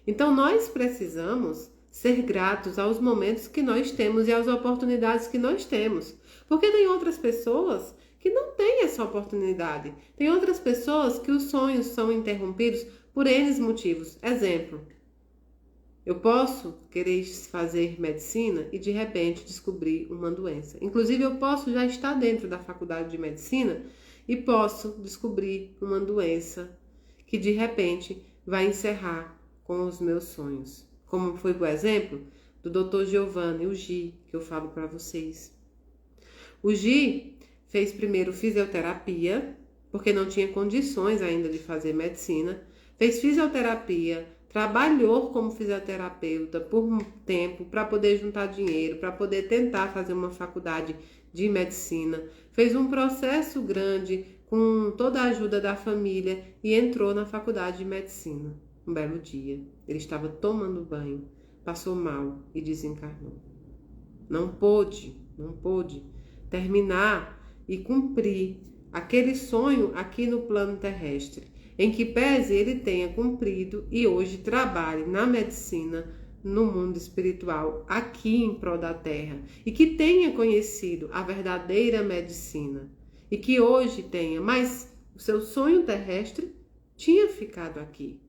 Então, nós precisamos ser gratos aos momentos que nós temos e às oportunidades que nós temos. Porque tem outras pessoas que não têm essa oportunidade. Tem outras pessoas que os sonhos são interrompidos por N motivos. Exemplo, eu posso querer fazer medicina e de repente descobrir uma doença. Inclusive, eu posso já estar dentro da faculdade de medicina e posso descobrir uma doença que de repente vai encerrar com os meus sonhos. Como foi o exemplo do Dr. Giovanni, o Gi, que eu falo para vocês. O Gi fez primeiro fisioterapia, porque não tinha condições ainda de fazer medicina. Fez fisioterapia, trabalhou como fisioterapeuta por um tempo para poder juntar dinheiro, para poder tentar fazer uma faculdade de medicina. Fez um processo grande com toda a ajuda da família e entrou na faculdade de medicina. Um belo dia, ele estava tomando banho, passou mal e desencarnou. Não pôde terminar e cumprir aquele sonho aqui no plano terrestre, em que pese ele tenha cumprido e hoje trabalhe na medicina, no mundo espiritual, aqui em prol da Terra, e que tenha conhecido a verdadeira medicina, e que hoje tenha, mas o seu sonho terrestre tinha ficado aqui.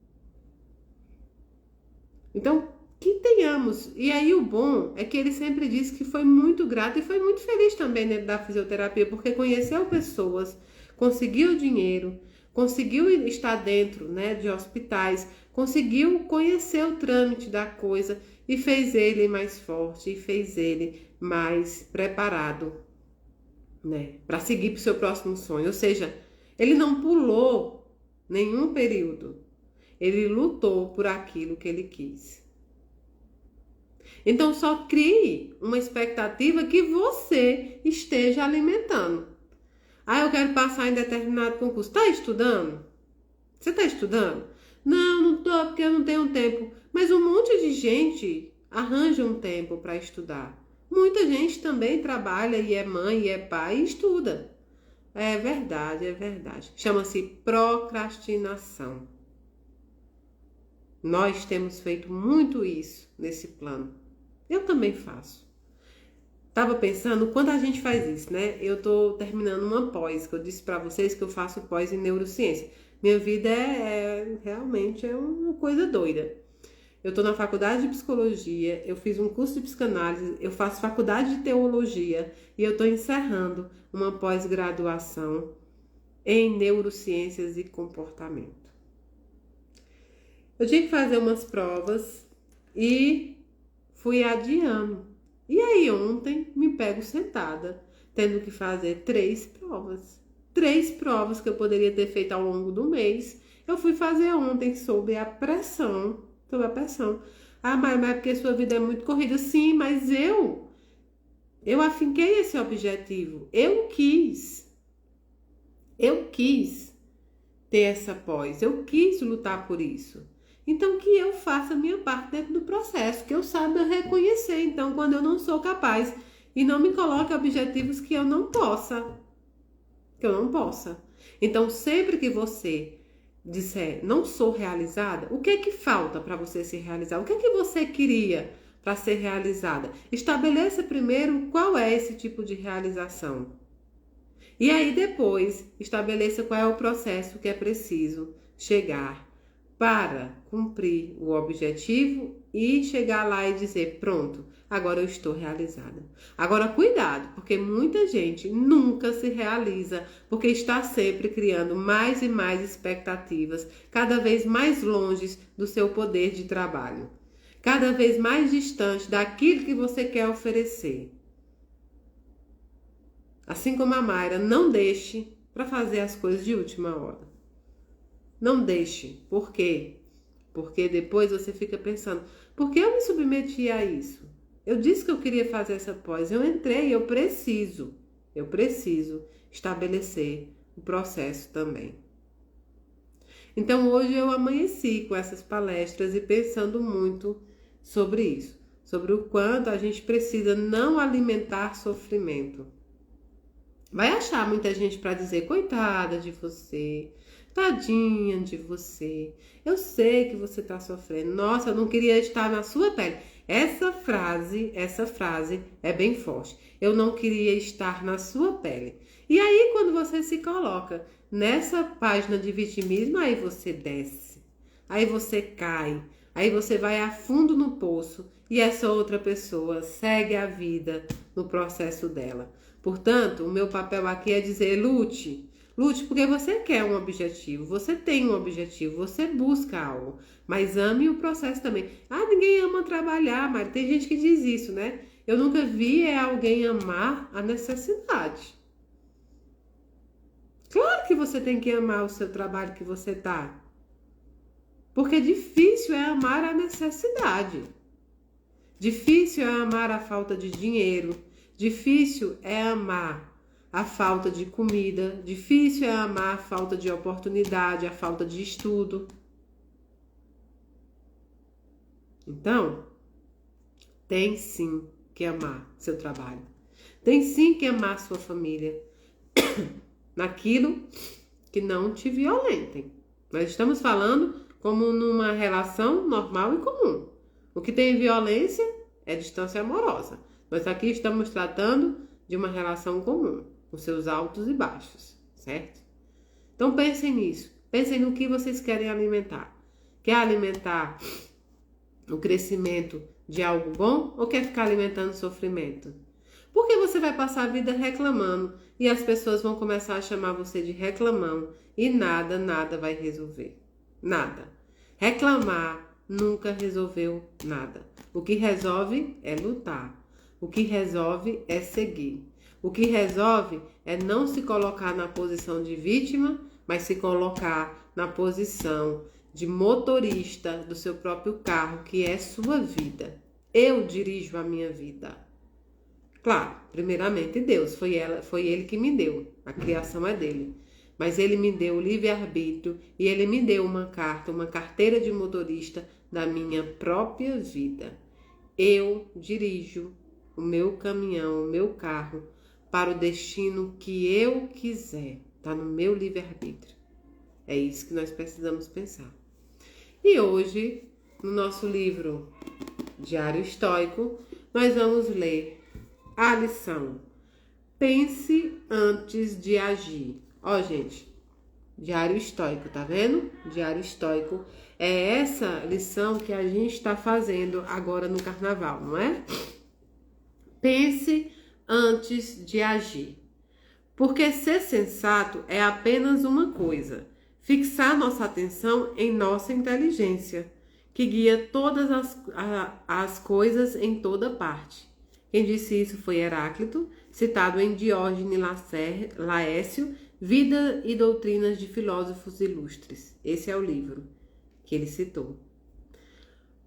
Então, que tenhamos. E aí o bom é que ele sempre disse que foi muito grato e foi muito feliz também dentro da fisioterapia, porque conheceu pessoas, conseguiu dinheiro, conseguiu estar dentro, né, de hospitais, conseguiu conhecer o trâmite da coisa e fez ele mais forte e fez ele mais preparado, né, para seguir para o seu próximo sonho. Ou seja, ele não pulou nenhum período. Ele lutou por aquilo que ele quis. Então, só crie uma expectativa que você esteja alimentando. Ah, eu quero passar em determinado concurso. Está estudando? Você está estudando? Não, não estou porque eu não tenho tempo. Mas um monte de gente arranja um tempo para estudar. Muita gente também trabalha e é mãe e é pai e estuda. É verdade, é verdade. Chama-se procrastinação. Nós temos feito muito isso nesse plano. Eu também faço. Tava pensando, quando a gente faz isso, né? Eu tô terminando uma pós, que eu disse para vocês que eu faço pós em neurociência. Minha vida realmente é uma coisa doida. Eu tô na faculdade de psicologia, eu fiz um curso de psicanálise, eu faço faculdade de teologia e eu tô encerrando uma pós-graduação em neurociências e comportamento. Eu tinha que fazer umas provas e fui adiando. E aí ontem me pego sentada, tendo que fazer 3 provas. 3 provas que eu poderia ter feito ao longo do mês. Eu fui fazer ontem sob a pressão. Ah, mas é porque sua vida é muito corrida. Sim, mas eu afinquei esse objetivo. Eu quis ter essa pós. Eu quis lutar por isso. Então, que eu faça a minha parte dentro do processo, que eu saiba reconhecer, então, quando eu não sou capaz e não me coloque objetivos que eu não possa. Então, sempre que você disser, não sou realizada, o que é que falta para você se realizar? O que é que você queria para ser realizada? Estabeleça primeiro qual é esse tipo de realização. E aí, depois, estabeleça qual é o processo que é preciso chegar para cumprir o objetivo e chegar lá e dizer, pronto, agora eu estou realizada. Agora, cuidado, porque muita gente nunca se realiza, porque está sempre criando mais e mais expectativas, cada vez mais longe do seu poder de trabalho, cada vez mais distante daquilo que você quer oferecer. Assim como a Mayra, não deixe para fazer as coisas de última hora. Não deixe. Por quê? Porque depois você fica pensando, por que eu me submeti a isso? Eu disse que eu queria fazer essa pós, eu entrei, eu preciso estabelecer o processo também. Então hoje eu amanheci com essas palestras e pensando muito sobre isso, sobre o quanto a gente precisa não alimentar sofrimento. Vai achar muita gente para dizer, coitada de você, tadinha de você, eu sei que você está sofrendo, nossa, eu não queria estar na sua pele. Essa frase é bem forte. Eu não queria estar na sua pele. E aí, quando você se coloca nessa página de vitimismo, aí você desce, aí você cai, aí você vai a fundo no poço e essa outra pessoa segue a vida no processo dela. Portanto, o meu papel aqui é dizer: lute. Lute porque você quer um objetivo, você tem um objetivo, você busca algo, mas ame o processo também. Ah, ninguém ama trabalhar, Mari. Tem gente que diz isso, né? Eu nunca vi alguém amar a necessidade. Claro que você tem que amar o seu trabalho que você tá. Porque difícil é amar a necessidade. Difícil é amar a falta de dinheiro. Difícil é amar a falta de comida. Difícil é amar a falta de oportunidade, a falta de estudo. Então, tem sim que amar seu trabalho. Tem sim que amar sua família. Naquilo que não te violentem. Nós estamos falando como numa relação normal e comum. O que tem violência é distância amorosa. Nós aqui estamos tratando de uma relação comum, com seus altos e baixos, certo? Então pensem nisso. Pensem no que vocês querem alimentar. Quer alimentar o crescimento de algo bom ou quer ficar alimentando sofrimento? Porque você vai passar a vida reclamando e as pessoas vão começar a chamar você de reclamão e nada vai resolver. Nada. Reclamar nunca resolveu nada. O que resolve é lutar. O que resolve é seguir. O que resolve é não se colocar na posição de vítima, mas se colocar na posição de motorista do seu próprio carro, que é sua vida. Eu dirijo a minha vida. Claro, primeiramente Deus, foi Ele que me deu, a criação é dele. Mas Ele me deu o livre-arbítrio e Ele me deu uma carteira de motorista da minha própria vida. Eu dirijo o meu caminhão, o meu carro, para o destino que eu quiser. Está no meu livre-arbítrio. É isso que nós precisamos pensar. E hoje, no nosso livro Diário Estoico, nós vamos ler a lição: pense antes de agir. Ó, gente, Diário Estoico, tá vendo? Diário Estoico é essa lição que a gente está fazendo agora no carnaval, não é? Pense antes de agir. Porque ser sensato é apenas uma coisa: fixar nossa atenção em nossa inteligência, que guia todas as coisas em toda parte. Quem disse isso foi Heráclito, citado em Diógenes Laércio, Vida e Doutrinas de Filósofos Ilustres. Esse é o livro que ele citou.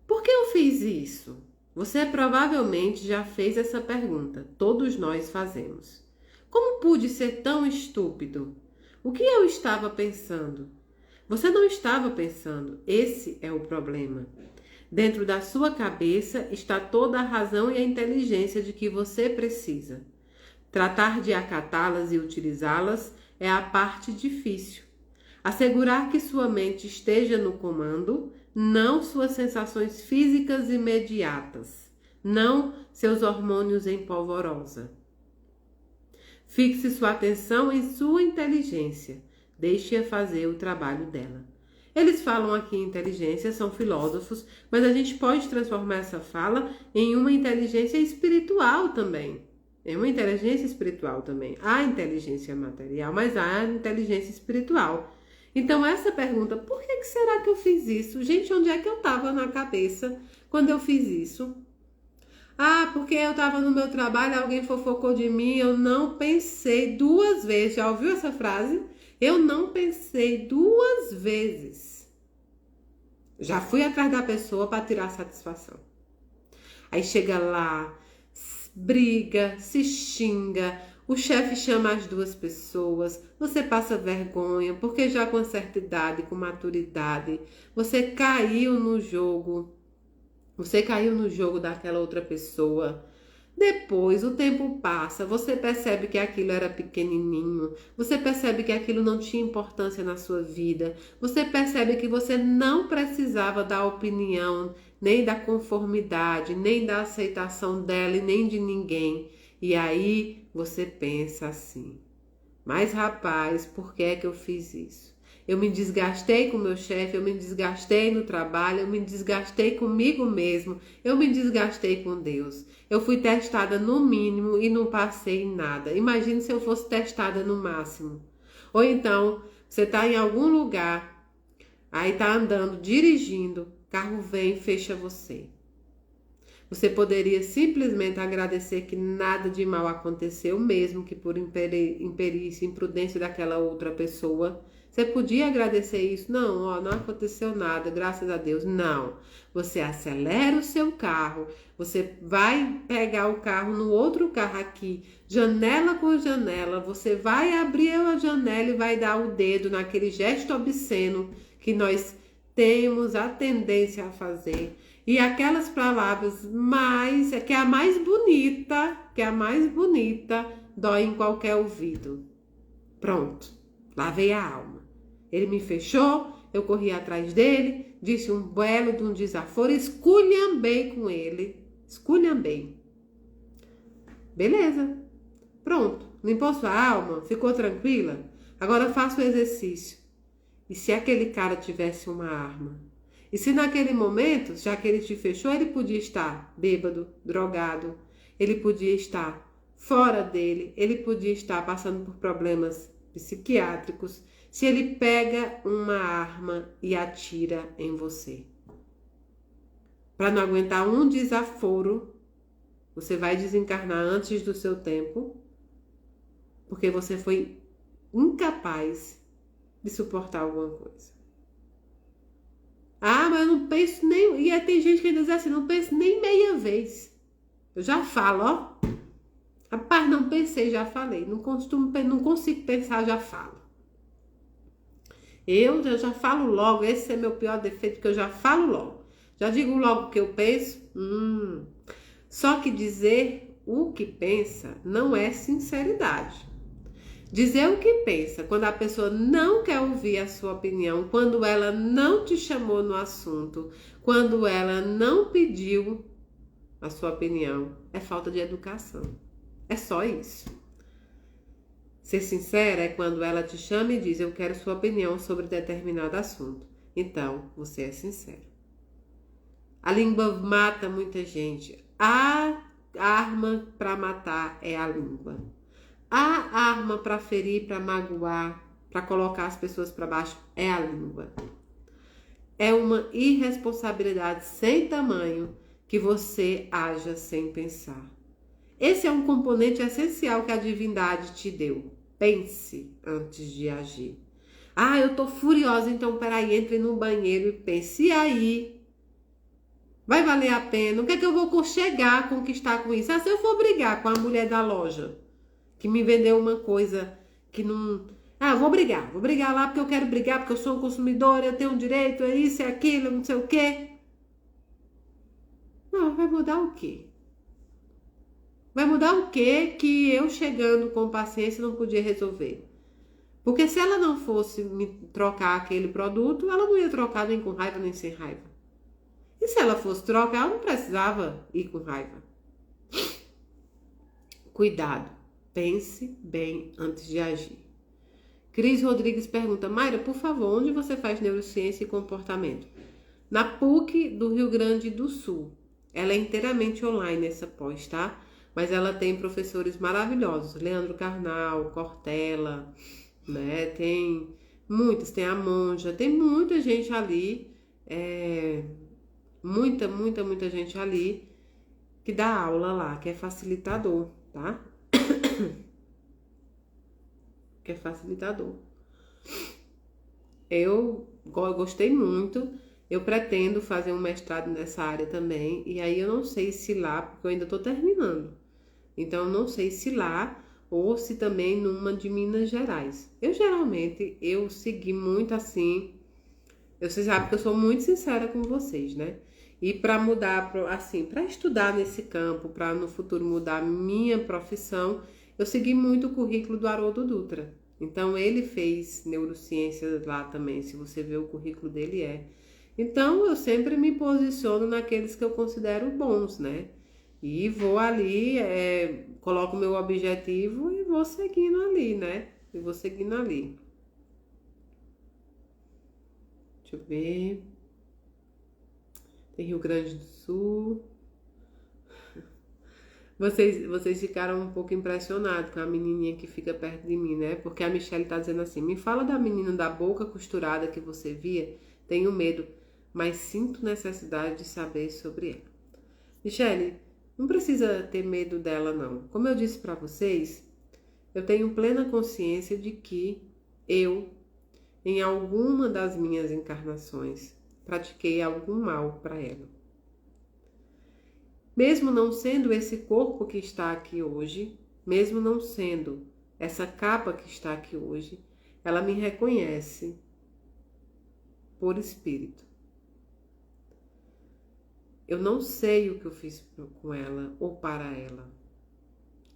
Por que eu fiz isso? Você provavelmente já fez essa pergunta. Todos nós fazemos. Como pude ser tão estúpido? O que eu estava pensando? Você não estava pensando. Esse é o problema. Dentro da sua cabeça está toda a razão e a inteligência de que você precisa. Tratar de acatá-las e utilizá-las é a parte difícil. Assegurar que sua mente esteja no comando, não suas sensações físicas imediatas, não seus hormônios em polvorosa. Fixe sua atenção em sua inteligência. Deixe-a fazer o trabalho dela. Eles falam aqui em inteligência, são filósofos, mas a gente pode transformar essa fala em uma inteligência espiritual também. É uma inteligência espiritual também. Há inteligência material, mas há inteligência espiritual. Então essa pergunta, por que será que eu fiz isso? Gente, onde é que eu estava na cabeça quando eu fiz isso? Ah, porque eu estava no meu trabalho, alguém fofocou de mim, eu não pensei duas vezes. Já ouviu essa frase? Eu não pensei duas vezes. Já fui atrás da pessoa para tirar satisfação. Aí chega lá, briga, se xinga, o chefe chama as duas pessoas, você passa vergonha, porque já com certa idade, com maturidade, você caiu no jogo daquela outra pessoa. Depois o tempo passa, você percebe que aquilo era pequenininho, você percebe que aquilo não tinha importância na sua vida, você percebe que você não precisava da opinião, nem da conformidade, nem da aceitação dela e nem de ninguém. E aí você pensa assim: mas rapaz, por que é que eu fiz isso? Eu me desgastei com meu chefe, eu me desgastei no trabalho, eu me desgastei comigo mesmo, eu me desgastei com Deus. Eu fui testada no mínimo e não passei em nada. Imagine se eu fosse testada no máximo. Ou então, você está em algum lugar, aí está andando, dirigindo, carro vem e fecha você. Você poderia simplesmente agradecer que nada de mal aconteceu, mesmo que por imperícia, imprudência daquela outra pessoa. Você podia agradecer isso? Não, ó, não aconteceu nada, graças a Deus. Não. Você acelera o seu carro, você vai pegar o carro no outro carro aqui, janela com janela, você vai abrir a janela e vai dar o dedo naquele gesto obsceno que nós temos a tendência a fazer. E aquelas palavras que é a mais bonita, dói em qualquer ouvido. Pronto, lavei a alma. Ele me fechou, eu corri atrás dele, disse um belo de um desaforo, esculhambei com ele. Esculhambei. Beleza, pronto, limpou sua alma, ficou tranquila? Agora faça o exercício. E se aquele cara tivesse uma arma? E se naquele momento, já que ele te fechou, ele podia estar bêbado, drogado, ele podia estar fora dele, ele podia estar passando por problemas psiquiátricos, se ele pega uma arma e atira em você. Para não aguentar um desaforo, você vai desencarnar antes do seu tempo, porque você foi incapaz de suportar alguma coisa. Ah, mas eu não penso nem... E aí tem gente que diz assim, não penso nem meia vez. Eu já falo, ó. Rapaz, não pensei, já falei. Não consigo pensar, já falo. Eu já falo logo. Esse é meu pior defeito, que eu já falo logo. Já digo logo o que eu penso. Só que dizer o que pensa não é sinceridade. Dizer o que pensa quando a pessoa não quer ouvir a sua opinião, quando ela não te chamou no assunto, quando ela não pediu a sua opinião, é falta de educação. É só isso. Ser sincera é quando ela te chama e diz: eu quero sua opinião sobre determinado assunto. Então, você é sincero. A língua mata muita gente. A arma para matar é a língua. A arma para ferir, para magoar, para colocar as pessoas para baixo é a língua. É uma irresponsabilidade sem tamanho que você haja sem pensar. Esse é um componente essencial que a divindade te deu. Pense antes de agir. Ah, eu tô furiosa, então peraí, entre no banheiro e pense. E aí? Vai valer a pena? O que é que eu vou chegar a conquistar com isso? Ah, se eu for brigar com a mulher da loja que me vendeu uma coisa que não... Ah, vou brigar lá porque eu quero brigar, porque eu sou um consumidor, eu tenho um direito, é isso, é aquilo, não sei o quê. Não, vai mudar o quê? Vai mudar o quê que eu chegando com paciência não podia resolver? Porque se ela não fosse me trocar aquele produto, ela não ia trocar nem com raiva nem sem raiva. E se ela fosse trocar, ela não precisava ir com raiva. Cuidado. Pense bem antes de agir. Cris Rodrigues pergunta: Mayra, por favor, onde você faz neurociência e comportamento? Na PUC do Rio Grande do Sul. Ela é inteiramente online essa pós, tá? Mas ela tem professores maravilhosos. Leandro Carnal, Cortella, né? Tem muitas, tem a Monja, tem muita gente ali. Muita gente ali que dá aula lá, que é facilitador, tá? Que é facilitador. Eu gostei muito, eu pretendo fazer um mestrado nessa área também, e aí eu não sei se lá, porque eu ainda tô terminando, então eu não sei se lá ou se também numa de Minas Gerais. Eu segui muito assim, você sabe que eu sou muito sincera com vocês, né? E para mudar, assim, para estudar nesse campo, para no futuro mudar minha profissão, eu segui muito o currículo do Haroldo Dutra. Então, ele fez neurociências lá também, se você ver o currículo dele Então, eu sempre me posiciono naqueles que eu considero bons, né? E vou ali, coloco o meu objetivo e vou seguindo ali, né? E vou seguindo ali. Deixa eu ver. Tem Rio Grande do Sul. Vocês ficaram um pouco impressionados com a menininha que fica perto de mim, né? Porque a Michelle tá dizendo assim: me fala da menina da boca costurada que você via. Tenho medo, mas sinto necessidade de saber sobre ela. Michelle, não precisa ter medo dela, não. Como eu disse para vocês, eu tenho plena consciência de que eu, em alguma das minhas encarnações, pratiquei algum mal para ela. Mesmo não sendo esse corpo que está aqui hoje, mesmo não sendo essa capa que está aqui hoje, ela me reconhece por espírito. Eu não sei o que eu fiz com ela ou para ela.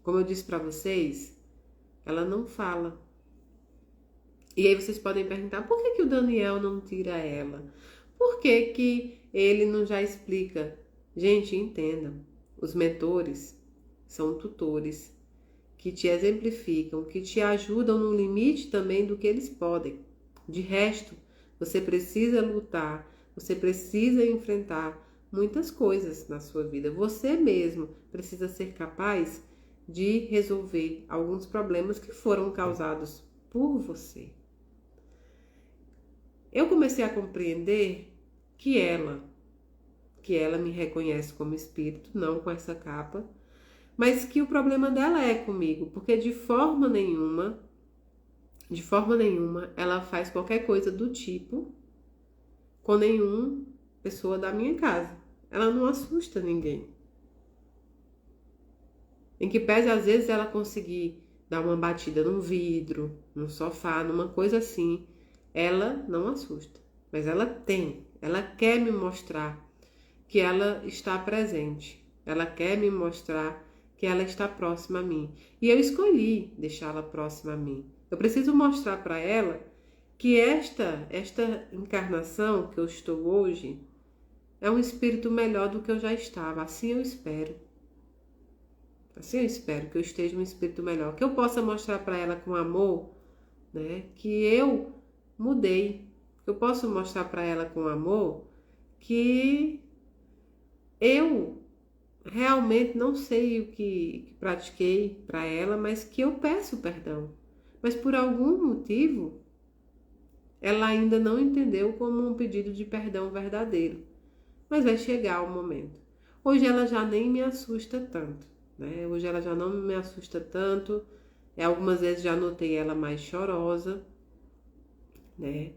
Como eu disse para vocês, ela não fala. E aí vocês podem perguntar, por que o Daniel não tira ela? Por que ele não já explica? Gente, entendam, os mentores são tutores que te exemplificam, que te ajudam no limite também do que eles podem. De resto, você precisa lutar, você precisa enfrentar muitas coisas na sua vida. Você mesmo precisa ser capaz de resolver alguns problemas que foram causados por você. Eu comecei a compreender que ela me reconhece como espírito, não com essa capa, mas que o problema dela é comigo, porque de forma nenhuma, ela faz qualquer coisa do tipo com nenhuma pessoa da minha casa. Ela não assusta ninguém. Em que pese às vezes ela conseguir dar uma batida num vidro, num sofá, numa coisa assim, ela não assusta, mas ela quer me mostrar que ela está presente. Ela quer me mostrar que ela está próxima a mim. E eu escolhi deixá-la próxima a mim. Eu preciso mostrar para ela que esta encarnação que eu estou hoje é um espírito melhor do que eu já estava. Assim eu espero. Assim eu espero que eu esteja um espírito melhor. Que eu possa mostrar para ela com amor, né, que eu mudei. Eu posso mostrar para ela com amor que eu realmente não sei o que pratiquei para ela, mas que eu peço perdão. Mas por algum motivo, ela ainda não entendeu como um pedido de perdão verdadeiro. Mas vai chegar o momento. Hoje ela já nem me assusta tanto, né? Hoje ela já não me assusta tanto. Algumas vezes já notei ela mais chorosa, né?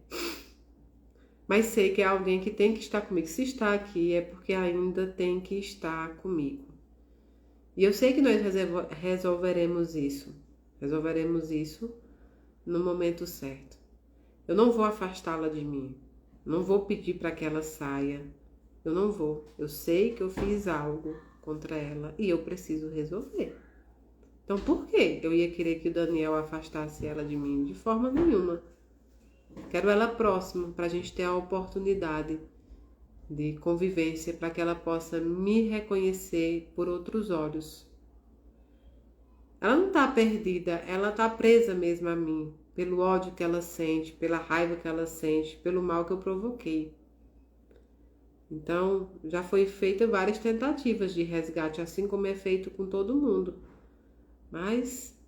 Mas sei que é alguém que tem que estar comigo. Se está aqui é porque ainda tem que estar comigo. E eu sei que nós resolveremos isso. Resolveremos isso no momento certo. Eu não vou afastá-la de mim. Não vou pedir para que ela saia. Eu não vou. Eu sei que eu fiz algo contra ela e eu preciso resolver. Então por que eu ia querer que o Daniel afastasse ela de mim? De forma nenhuma. Quero ela próxima para a gente ter a oportunidade de convivência, para que ela possa me reconhecer por outros olhos. Ela não está perdida, ela está presa mesmo a mim, pelo ódio que ela sente, pela raiva que ela sente, pelo mal que eu provoquei. Então, já foi feita várias tentativas de resgate, assim como é feito com todo mundo. Mas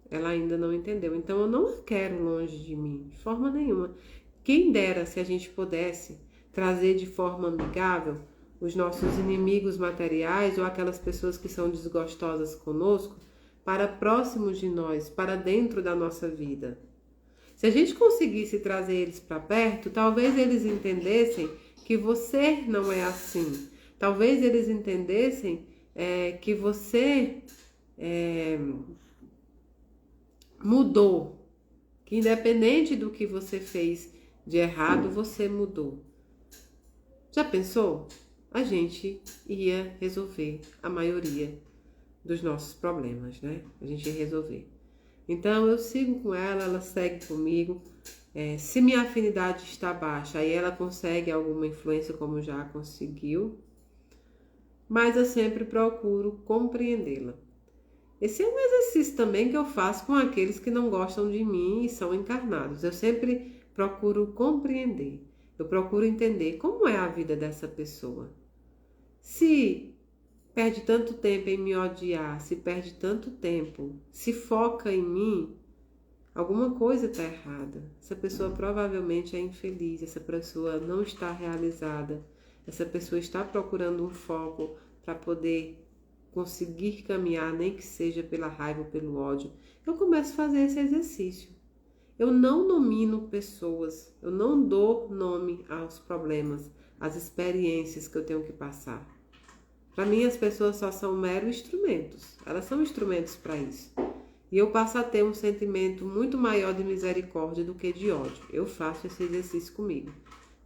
ela ainda não entendeu. Então eu não a quero longe de mim, de forma nenhuma. Quem dera se a gente pudesse trazer de forma amigável os nossos inimigos materiais ou aquelas pessoas que são desgostosas conosco para próximos de nós, para dentro da nossa vida. Se a gente conseguisse trazer eles para perto, talvez eles entendessem que você não é assim. Talvez eles entendessem que você mudou, que independente do que você fez de errado, você mudou. Já pensou? a gente ia resolver a maioria dos nossos problemas, né? A gente ia resolver. Então eu sigo com ela, ela segue comigo. Se minha afinidade está baixa, aí ela consegue alguma influência, como já conseguiu, mas eu sempre procuro compreendê-la. Esse é um exercício também que eu faço com aqueles que não gostam de mim e são encarnados. Eu sempre procuro compreender, eu procuro entender como é a vida dessa pessoa. Se perde tanto tempo em me odiar, se perde tanto tempo, se foca em mim, alguma coisa está errada. Essa pessoa provavelmente é infeliz, essa pessoa não está realizada, essa pessoa está procurando um foco para poder conseguir caminhar, nem que seja pela raiva ou pelo ódio. Eu começo a fazer esse exercício. Eu não nomino pessoas, eu não dou nome aos problemas, às experiências que eu tenho que passar. Para mim, as pessoas só são meros instrumentos, elas são instrumentos para isso. E eu passo a ter um sentimento muito maior de misericórdia do que de ódio. Eu faço esse exercício comigo.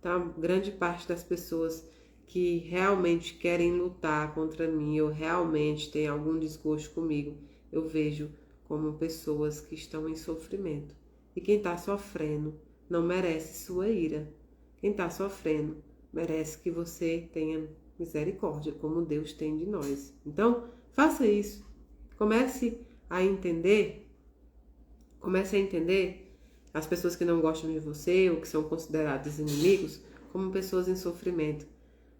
Então, grande parte das pessoas que realmente querem lutar contra mim ou realmente têm algum desgosto comigo, eu vejo como pessoas que estão em sofrimento. E quem está sofrendo não merece sua ira. Quem está sofrendo merece que você tenha misericórdia, como Deus tem de nós. Então, faça isso. Comece a entender as pessoas que não gostam de você ou que são considerados inimigos como pessoas em sofrimento.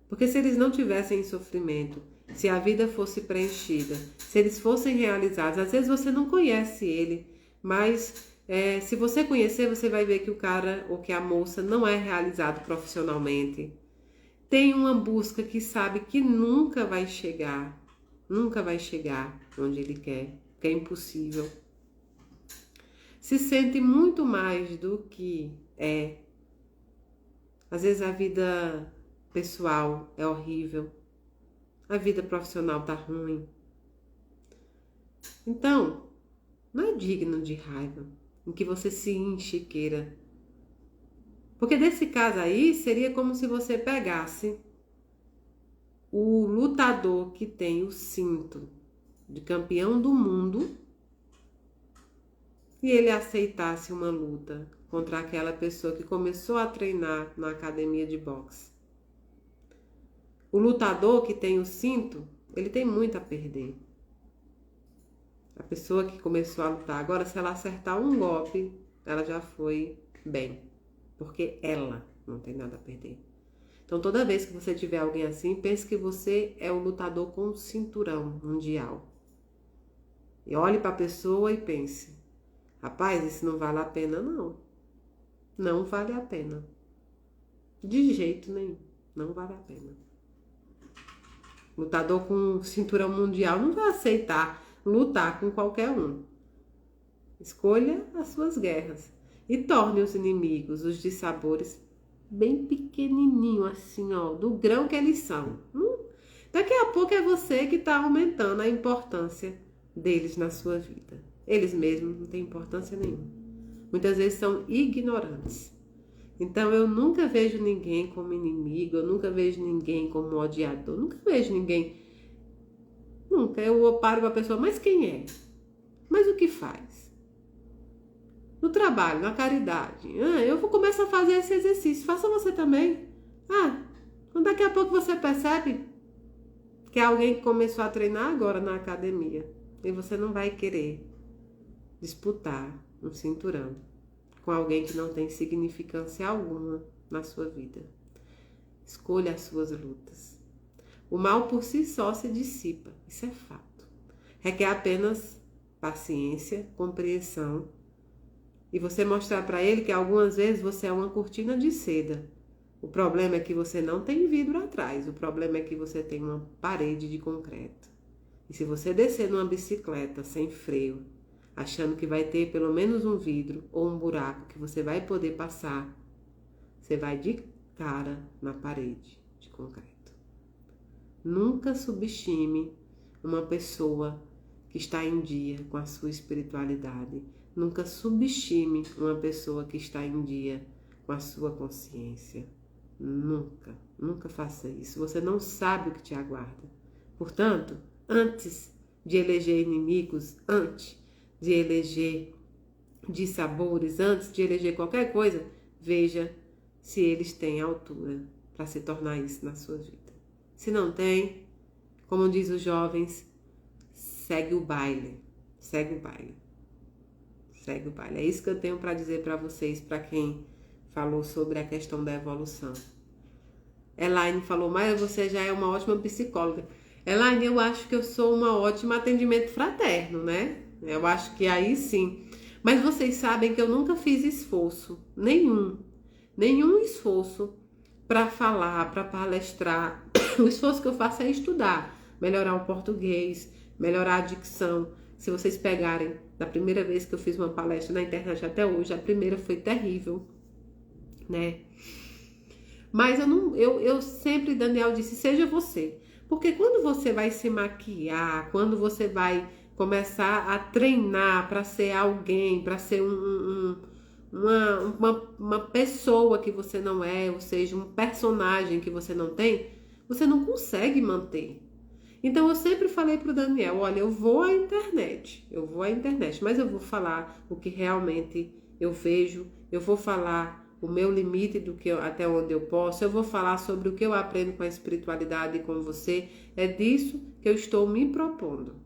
Porque se eles não tivessem em sofrimento, se a vida fosse preenchida, se eles fossem realizados, às vezes você não conhece ele, mas se você conhecer, você vai ver que o cara ou que a moça não é realizado profissionalmente. Tem uma busca que sabe que nunca vai chegar onde ele quer, que é impossível. Se sente muito mais do que é. Às vezes a vida pessoal é horrível, a vida profissional tá ruim. Então, não é digno de raiva, em que você se enche e queira. Porque nesse caso aí, seria como se você pegasse o lutador que tem o cinto de campeão do mundo e ele aceitasse uma luta contra aquela pessoa que começou a treinar na academia de boxe. O lutador que tem o cinto, ele tem muito a perder. A pessoa que começou a lutar, agora se ela acertar um golpe, ela já foi bem, porque ela não tem nada a perder. Então toda vez que você tiver alguém assim, pense que você é o lutador com o cinturão mundial. E olhe para a pessoa e pense, rapaz, isso não vale a pena não. Não vale a pena. De jeito nenhum, não vale a pena. Lutador com cinturão mundial não vai aceitar lutar com qualquer um. Escolha as suas guerras e torne os inimigos, os dissabores, bem pequenininho assim, ó, do grão que eles são. Daqui a pouco é você que está aumentando a importância deles na sua vida. Eles mesmos não têm importância nenhuma. Muitas vezes são ignorantes. Então eu nunca vejo ninguém como inimigo, eu nunca vejo ninguém como odiador, nunca vejo ninguém. Nunca. Eu paro para a pessoa, mas quem é? Mas o que faz? No trabalho, na caridade. Eu vou começar a fazer esse exercício. Faça você também. Daqui a pouco você percebe que é alguém que começou a treinar agora na academia. E você não vai querer disputar um cinturão com alguém que não tem significância alguma na sua vida. Escolha as suas lutas. O mal por si só se dissipa, isso é fato. Requer apenas paciência, compreensão e você mostrar para ele que algumas vezes você é uma cortina de seda. O problema é que você não tem vidro atrás, o problema é que você tem uma parede de concreto. E se você descer numa bicicleta sem freio, achando que vai ter pelo menos um vidro ou um buraco que você vai poder passar, você vai de cara na parede de concreto. Nunca subestime uma pessoa que está em dia com a sua espiritualidade. Nunca subestime uma pessoa que está em dia com a sua consciência. Nunca, nunca faça isso. Você não sabe o que te aguarda. Portanto, antes de eleger inimigos, antes de eleger dissabores, antes de eleger qualquer coisa, veja se eles têm altura para se tornar isso na sua vida. Se não tem, como diz os jovens, segue o baile, segue o baile, segue o baile. É isso que eu tenho para dizer para vocês, para quem falou sobre a questão da evolução. Elaine falou, mas você já é uma ótima psicóloga. Elaine, eu acho que eu sou uma ótima atendimento fraterno, né? Eu acho que aí sim. Mas vocês sabem que eu nunca fiz esforço, nenhum esforço para falar, para palestrar. O esforço que eu faço é estudar, melhorar o português, melhorar a dicção. Se vocês pegarem, da primeira vez que eu fiz uma palestra na internet até hoje, a primeira foi terrível, né? Mas eu sempre, Daniel disse, seja você. Porque quando você vai se maquiar, quando você vai começar a treinar para ser alguém, para ser uma pessoa que você não é, ou seja, um personagem que você não tem, você não consegue manter. Então eu sempre falei pro Daniel, olha, eu vou à internet, mas eu vou falar o que realmente eu vejo, eu vou falar o meu limite do que até onde eu posso, eu vou falar sobre o que eu aprendo com a espiritualidade e com você, é disso que eu estou me propondo,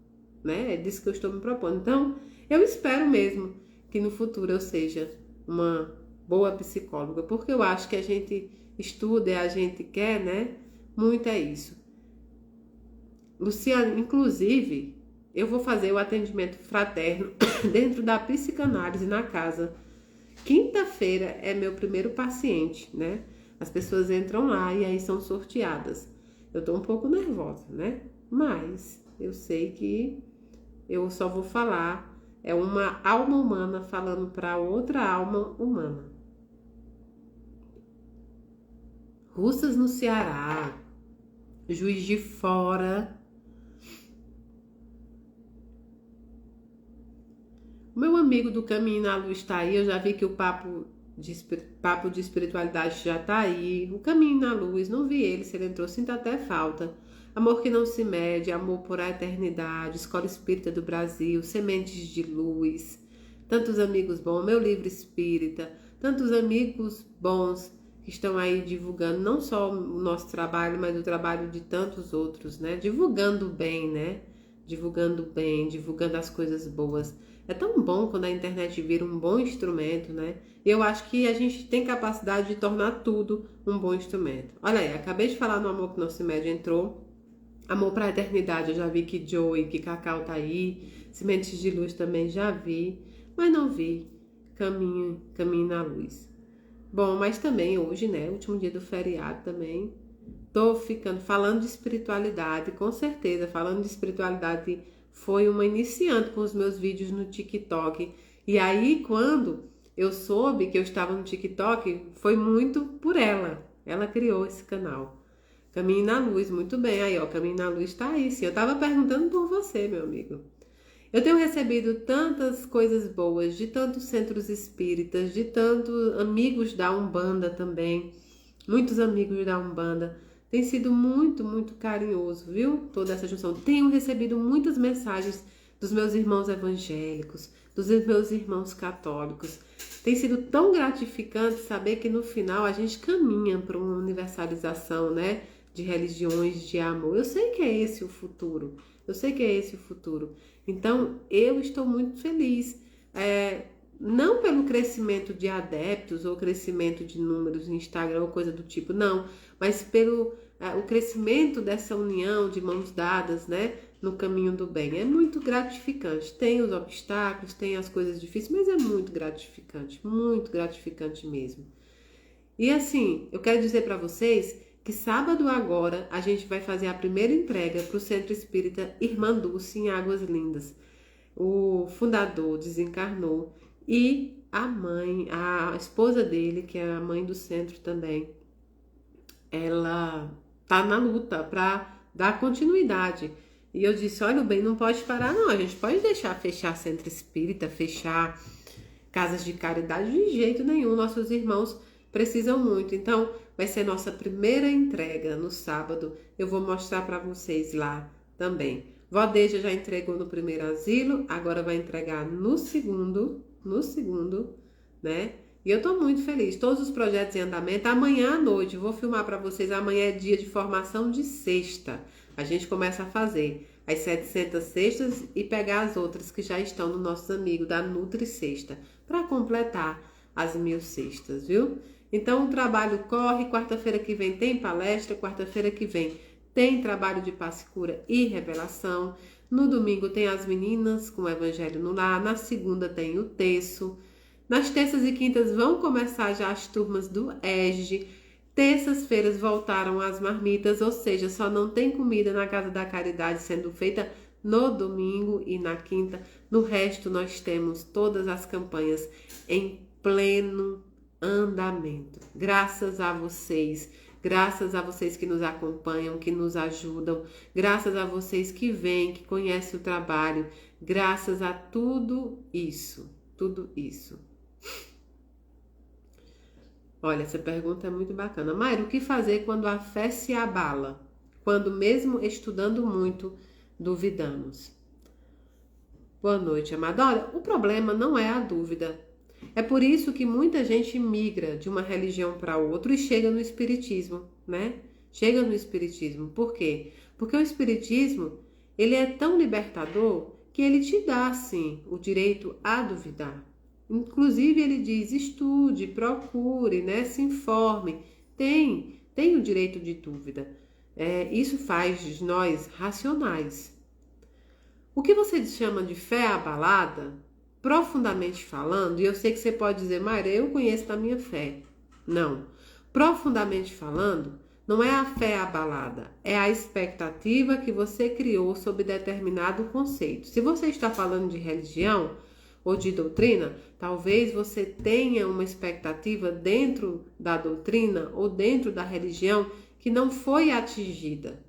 né? É disso que eu estou me propondo. Então, eu espero mesmo que no futuro eu seja uma boa psicóloga, porque eu acho que a gente estuda e a gente quer, né? Muito é isso. Luciana, inclusive, eu vou fazer o atendimento fraterno dentro da psicanálise na casa. Quinta-feira é meu primeiro paciente, né? As pessoas entram lá e aí são sorteadas. Eu tô um pouco nervosa, né? Mas eu sei que eu só vou falar, é uma alma humana falando para outra alma humana. Russas no Ceará, Juiz de Fora. O meu amigo do Caminho na Luz está aí, eu já vi que o papo de espiritualidade já está aí. O Caminho na Luz, não vi ele, se ele entrou, sinto até falta. Amor que não se mede, amor por a eternidade, Escola Espírita do Brasil, Sementes de Luz, tantos amigos bons, meu livro espírita, tantos amigos bons que estão aí divulgando não só o nosso trabalho, mas o trabalho de tantos outros, né? Divulgando bem, né? Divulgando bem, divulgando as coisas boas. É tão bom quando a internet vira um bom instrumento, né? E eu acho que a gente tem capacidade de tornar tudo um bom instrumento. Olha aí, acabei de falar no Amor que não se mede, entrou. Amor para a Eternidade, eu já vi que Joey, que Cacau tá aí. Sementes de Luz também já vi, mas não vi Caminho na Luz. Bom, mas também hoje, né, último dia do feriado também, tô falando de espiritualidade, com certeza, falando de espiritualidade, foi uma iniciante com os meus vídeos no TikTok. E aí, quando eu soube que eu estava no TikTok, foi muito por ela. Ela criou esse canal. Caminho na Luz, muito bem. Aí, ó, Caminho na Luz tá aí, sim. Eu tava perguntando por você, meu amigo. Eu tenho recebido tantas coisas boas, de tantos centros espíritas, de tantos amigos da Umbanda também. Muitos amigos da Umbanda. Tem sido muito, muito carinhoso, viu? Toda essa junção. Tenho recebido muitas mensagens dos meus irmãos evangélicos, dos meus irmãos católicos. Tem sido tão gratificante saber que no final a gente caminha para uma universalização, né? De religiões, de amor. Eu sei que é esse o futuro. Então, eu estou muito feliz. Não pelo crescimento de adeptos ou crescimento de números no Instagram ou coisa do tipo, não. Mas pelo o crescimento dessa união de mãos dadas, né? No caminho do bem. É muito gratificante. Tem os obstáculos, tem as coisas difíceis, mas é muito gratificante mesmo. E assim, eu quero dizer para vocês que sábado agora a gente vai fazer a primeira entrega para o Centro Espírita Irmã Dulce em Águas Lindas. O fundador desencarnou e a mãe, a esposa dele, que é a mãe do centro também, ela tá na luta para dar continuidade. E eu disse, olha, bem, não pode parar não, a gente pode deixar fechar centro espírita, fechar casas de caridade de jeito nenhum. Nossos irmãos precisam muito. Então, vai ser nossa primeira entrega no sábado. Eu vou mostrar para vocês lá também. Vó Deja já entregou no primeiro asilo, agora vai entregar no segundo, né? E eu tô muito feliz. Todos os projetos em andamento. Amanhã à noite, vou filmar para vocês. Amanhã é dia de formação de cesta. A gente começa a fazer as 700 cestas e pegar as outras que já estão no nossos amigos da Nutri Cesta, para completar as 1000 cestas, viu? Então o trabalho corre. Quarta-feira que vem tem palestra, quarta-feira que vem tem trabalho de passe cura e revelação. No domingo tem as meninas com o Evangelho no Lar. Na segunda tem o terço. Nas terças e quintas vão começar já as turmas do ESG. Terças-feiras voltaram as marmitas, ou seja, só não tem comida na Casa da Caridade sendo feita no domingo e na quinta. No resto, nós temos todas as campanhas em pleno andamento. Graças a vocês que nos acompanham, que nos ajudam, graças a vocês que vêm, que conhecem o trabalho, graças a tudo isso. Olha, essa pergunta é muito bacana. Mayra, o que fazer quando a fé se abala? Quando mesmo estudando muito, duvidamos? Boa noite, amada. Olha, o problema não é a dúvida. É por isso que muita gente migra de uma religião para outra e chega no espiritismo, né? Chega no espiritismo. Por quê? Porque o espiritismo, ele é tão libertador que ele te dá, sim, o direito a duvidar. Inclusive, ele diz, estude, procure, né? Se informe. Tem o direito de dúvida. Isso faz de nós racionais. O que você chama de fé abalada, profundamente falando, e eu sei que você pode dizer, Mayra, eu conheço da minha fé. Não. Profundamente falando, não é a fé abalada, é a expectativa que você criou sobre determinado conceito. Se você está falando de religião ou de doutrina, talvez você tenha uma expectativa dentro da doutrina ou dentro da religião que não foi atingida.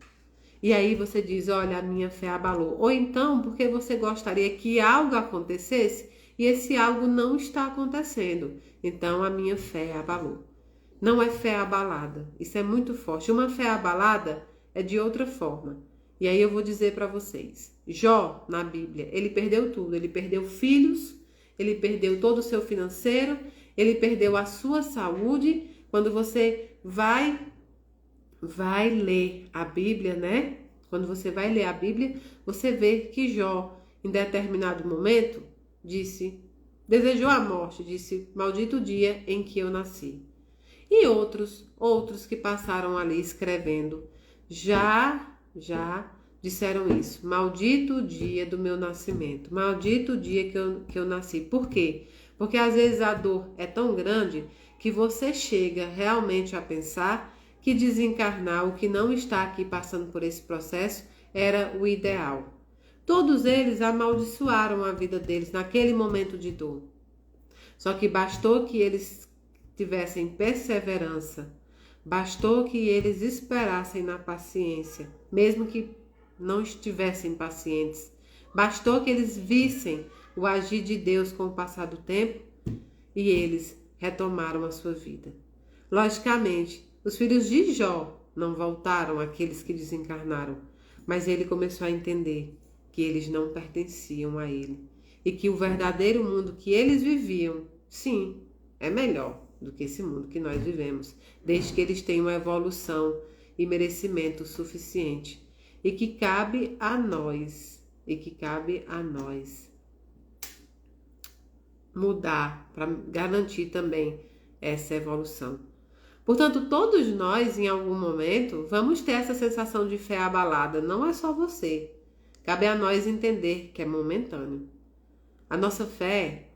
E aí você diz, olha, a minha fé abalou. Ou então, porque você gostaria que algo acontecesse e esse algo não está acontecendo. Então, a minha fé abalou. Não é fé abalada. Isso é muito forte. Uma fé abalada é de outra forma. E aí eu vou dizer para vocês. Jó, na Bíblia, ele perdeu tudo. Ele perdeu filhos, ele perdeu todo o seu financeiro, ele perdeu a sua saúde. Quando você vai ler a Bíblia, né? Quando você vai ler a Bíblia, você vê que Jó, em determinado momento, desejou a morte, disse, maldito o dia em que eu nasci. E outros que passaram ali escrevendo, já disseram isso, maldito o dia do meu nascimento, maldito o dia que eu nasci. Por quê? Porque às vezes a dor é tão grande que você chega realmente a pensar que desencarnar, o que não está aqui passando por esse processo, era o ideal. Todos eles amaldiçoaram a vida deles naquele momento de dor. Só que bastou que eles tivessem perseverança, bastou que eles esperassem na paciência, mesmo que não estivessem pacientes. Bastou que eles vissem o agir de Deus com o passar do tempo e eles retomaram a sua vida. Logicamente, os filhos de Jó não voltaram àqueles que desencarnaram, mas ele começou a entender que eles não pertenciam a ele e que o verdadeiro mundo que eles viviam, sim, é melhor do que esse mundo que nós vivemos, desde que eles tenham evolução e merecimento suficiente e que cabe a nós, mudar para garantir também essa evolução. Portanto, todos nós, em algum momento, vamos ter essa sensação de fé abalada. Não é só você. Cabe a nós entender que é momentâneo. A nossa fé,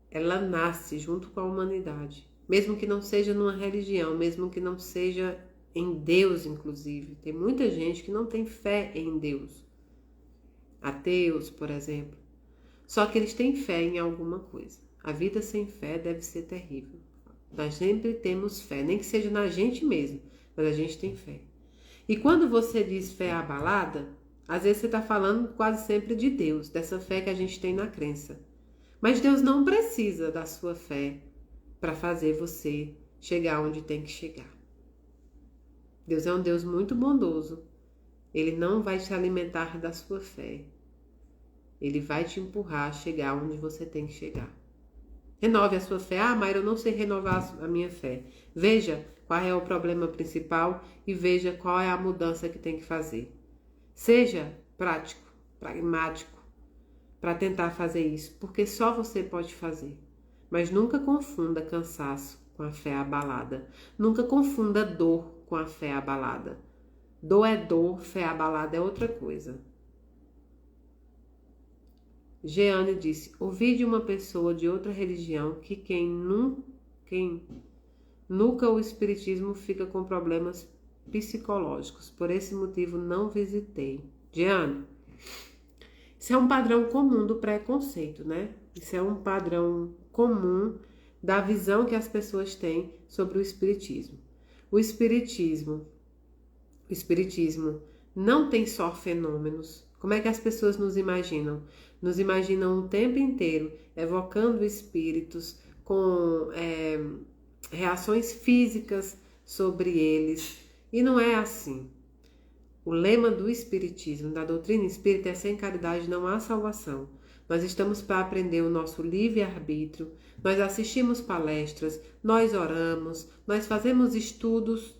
ela nasce junto com a humanidade. Mesmo que não seja numa religião, mesmo que não seja em Deus, inclusive. Tem muita gente que não tem fé em Deus. Ateus, por exemplo. Só que eles têm fé em alguma coisa. A vida sem fé deve ser terrível. Nós sempre temos fé, nem que seja na gente mesmo, mas a gente tem fé. E quando você diz fé abalada, às vezes você está falando quase sempre de Deus, dessa fé que a gente tem na crença. Mas Deus não precisa da sua fé para fazer você chegar onde tem que chegar. Deus é um Deus muito bondoso. Ele não vai te alimentar da sua fé. Ele vai te empurrar a chegar onde você tem que chegar. Renove a sua fé. Ah, Mayra, eu não sei renovar a minha fé. Veja qual é o problema principal e veja qual é a mudança que tem que fazer. Seja prático, pragmático, para tentar fazer isso, porque só você pode fazer. Mas nunca confunda cansaço com a fé abalada. Nunca confunda dor com a fé abalada. Dor é dor, fé abalada é outra coisa. Jeane disse: ouvi de uma pessoa de outra religião que quem nuca o espiritismo fica com problemas psicológicos. Por esse motivo não visitei. Jeane, isso é um padrão comum do preconceito, né? Isso é um padrão comum da visão que as pessoas têm sobre o espiritismo. O espiritismo não tem só fenômenos. Como é que as pessoas nos imaginam? Nos imaginam o tempo inteiro evocando espíritos com reações físicas sobre eles. E não é assim. O lema do espiritismo, da doutrina espírita, é: sem caridade não há salvação. Nós estamos para aprender o nosso livre-arbítrio, nós assistimos palestras, nós oramos, nós fazemos estudos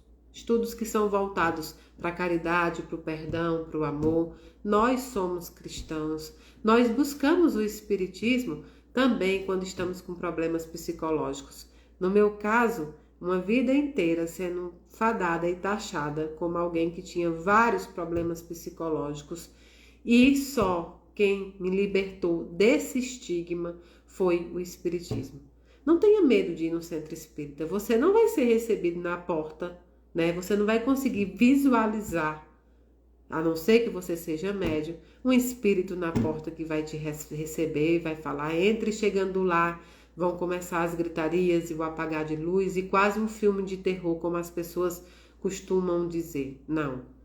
que são voltados para a caridade, para o perdão, para o amor. Nós somos cristãos. Nós buscamos o espiritismo também quando estamos com problemas psicológicos. No meu caso, uma vida inteira sendo fadada e taxada como alguém que tinha vários problemas psicológicos, e só quem me libertou desse estigma foi o espiritismo. Não tenha medo de ir no centro espírita. Você não vai ser recebido na porta, né? Você não vai conseguir visualizar, a não ser que você seja médium, um espírito na porta que vai te receber e vai falar: entre. Chegando lá, vão começar as gritarias e o apagar de luz e quase um filme de terror, como as pessoas costumam dizer. Não.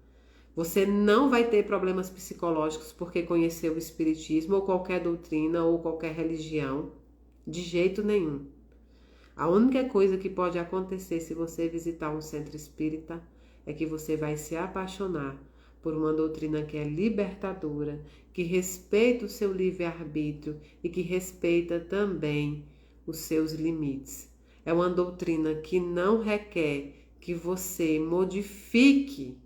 Você não vai ter problemas psicológicos porque conheceu o espiritismo ou qualquer doutrina ou qualquer religião. De jeito nenhum. A única coisa que pode acontecer se você visitar um centro espírita é que você vai se apaixonar por uma doutrina que é libertadora, que respeita o seu livre-arbítrio e que respeita também os seus limites. É uma doutrina que não requer que você modifique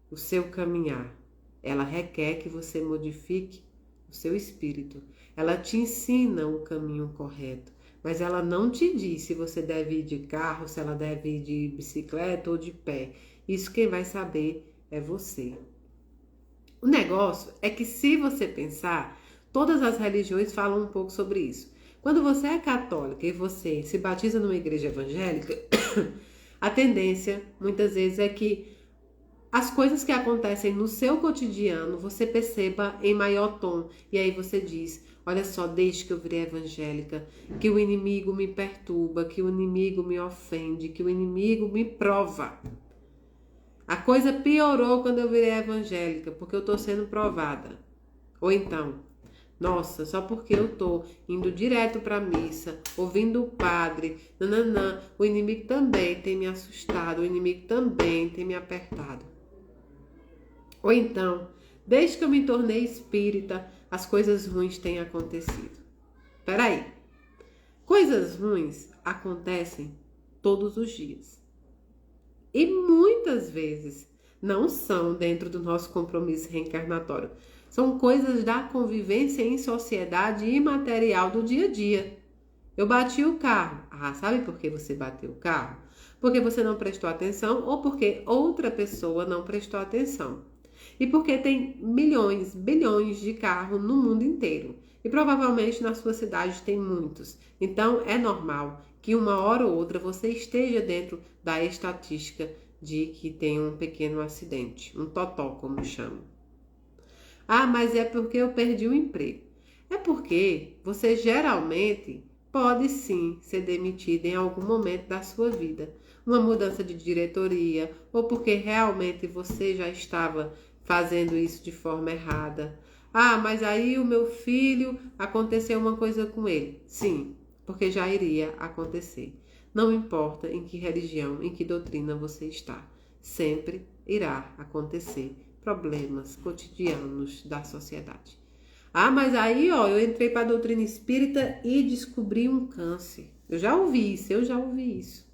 o seu caminhar. Ela requer que você modifique o seu espírito. Ela te ensina o caminho correto, mas ela não te diz se você deve ir de carro, se ela deve ir de bicicleta ou de pé. Isso quem vai saber é você. O negócio é que, se você pensar, todas as religiões falam um pouco sobre isso. Quando você é católica e você se batiza numa igreja evangélica, a tendência, muitas vezes, é que as coisas que acontecem no seu cotidiano você perceba em maior tom. E aí você diz: olha só, desde que eu virei evangélica, que o inimigo me perturba, que o inimigo me ofende, que o inimigo me prova. A coisa piorou quando eu virei evangélica, porque eu tô sendo provada. Ou então: nossa, só porque eu tô indo direto pra missa, ouvindo o padre, nananã, o inimigo também tem me assustado, o inimigo também tem me apertado. Ou então: desde que eu me tornei espírita, as coisas ruins têm acontecido. Peraí, coisas ruins acontecem todos os dias. E muitas vezes não são dentro do nosso compromisso reencarnatório. São coisas da convivência em sociedade e material do dia a dia. Eu bati o carro. Ah, sabe por que você bateu o carro? Porque você não prestou atenção ou porque outra pessoa não prestou atenção. E porque tem milhões, bilhões de carros no mundo inteiro. E provavelmente na sua cidade tem muitos. Então é normal que uma hora ou outra você esteja dentro da estatística de que tem um pequeno acidente, um totó, como chamam. Ah, mas é porque eu perdi o emprego. É porque você geralmente pode sim ser demitido em algum momento da sua vida. Uma mudança de diretoria, ou porque realmente você já estava fazendo isso de forma errada. Ah, mas aí o meu filho, aconteceu uma coisa com ele. Sim, porque já iria acontecer. Não importa em que religião, em que doutrina você está, sempre irá acontecer problemas cotidianos da sociedade. Ah, mas aí, ó, eu entrei para a doutrina espírita e descobri um câncer. Eu já ouvi isso.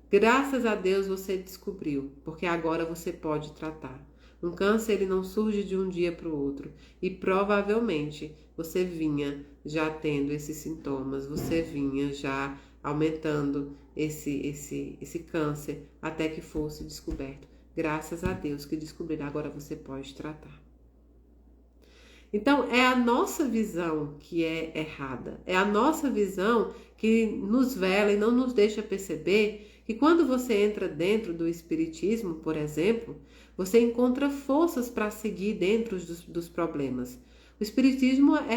Graças a Deus você descobriu, porque agora você pode tratar. Um câncer ele não surge de um dia para o outro e provavelmente você vinha já tendo esses sintomas, você vinha já aumentando esse câncer até que fosse descoberto. Graças a Deus que descobriram, agora você pode tratar. Então, é a nossa visão que é errada, é a nossa visão que nos vela e não nos deixa perceber que quando você entra dentro do espiritismo, por exemplo, você encontra forças para seguir dentro dos problemas. O espiritismo é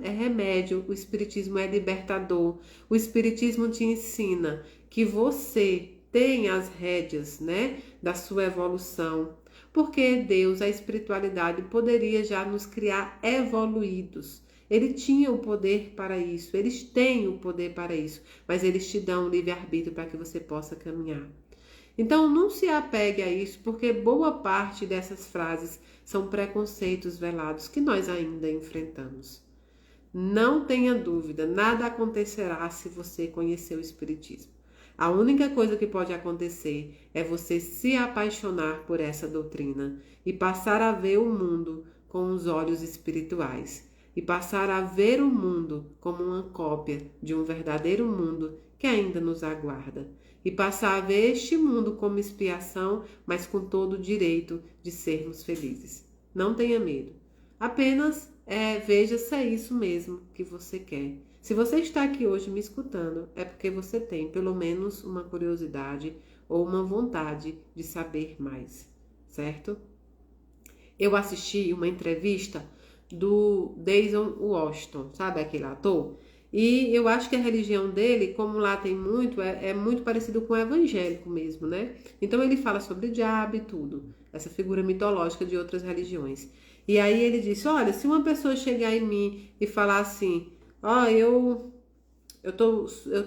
remédio, o espiritismo é libertador, o espiritismo te ensina que você tem as rédeas, né, da sua evolução, porque Deus, a espiritualidade, poderia já nos criar evoluídos. Ele tinha o poder para isso, eles têm o poder para isso, mas eles te dão o livre-arbítrio para que você possa caminhar. Então, não se apegue a isso, porque boa parte dessas frases são preconceitos velados que nós ainda enfrentamos. Não tenha dúvida, nada acontecerá se você conhecer o Espiritismo. A única coisa que pode acontecer é você se apaixonar por essa doutrina e passar a ver o mundo com os olhos espirituais e passar a ver o mundo como uma cópia de um verdadeiro mundo que ainda nos aguarda e passar a ver este mundo como expiação, mas com todo o direito de sermos felizes. Não tenha medo. Apenas veja se é isso mesmo que você quer. Se você está aqui hoje me escutando, é porque você tem pelo menos uma curiosidade ou uma vontade de saber mais, certo? Eu assisti uma entrevista do Denzel Washington, sabe aquele ator? E eu acho que a religião dele, como lá tem muito, é muito parecido com o evangélico mesmo, né? Então ele fala sobre o diabo e tudo, essa figura mitológica de outras religiões. E aí ele disse, olha, se uma pessoa chegar em mim e falar assim, ó, eu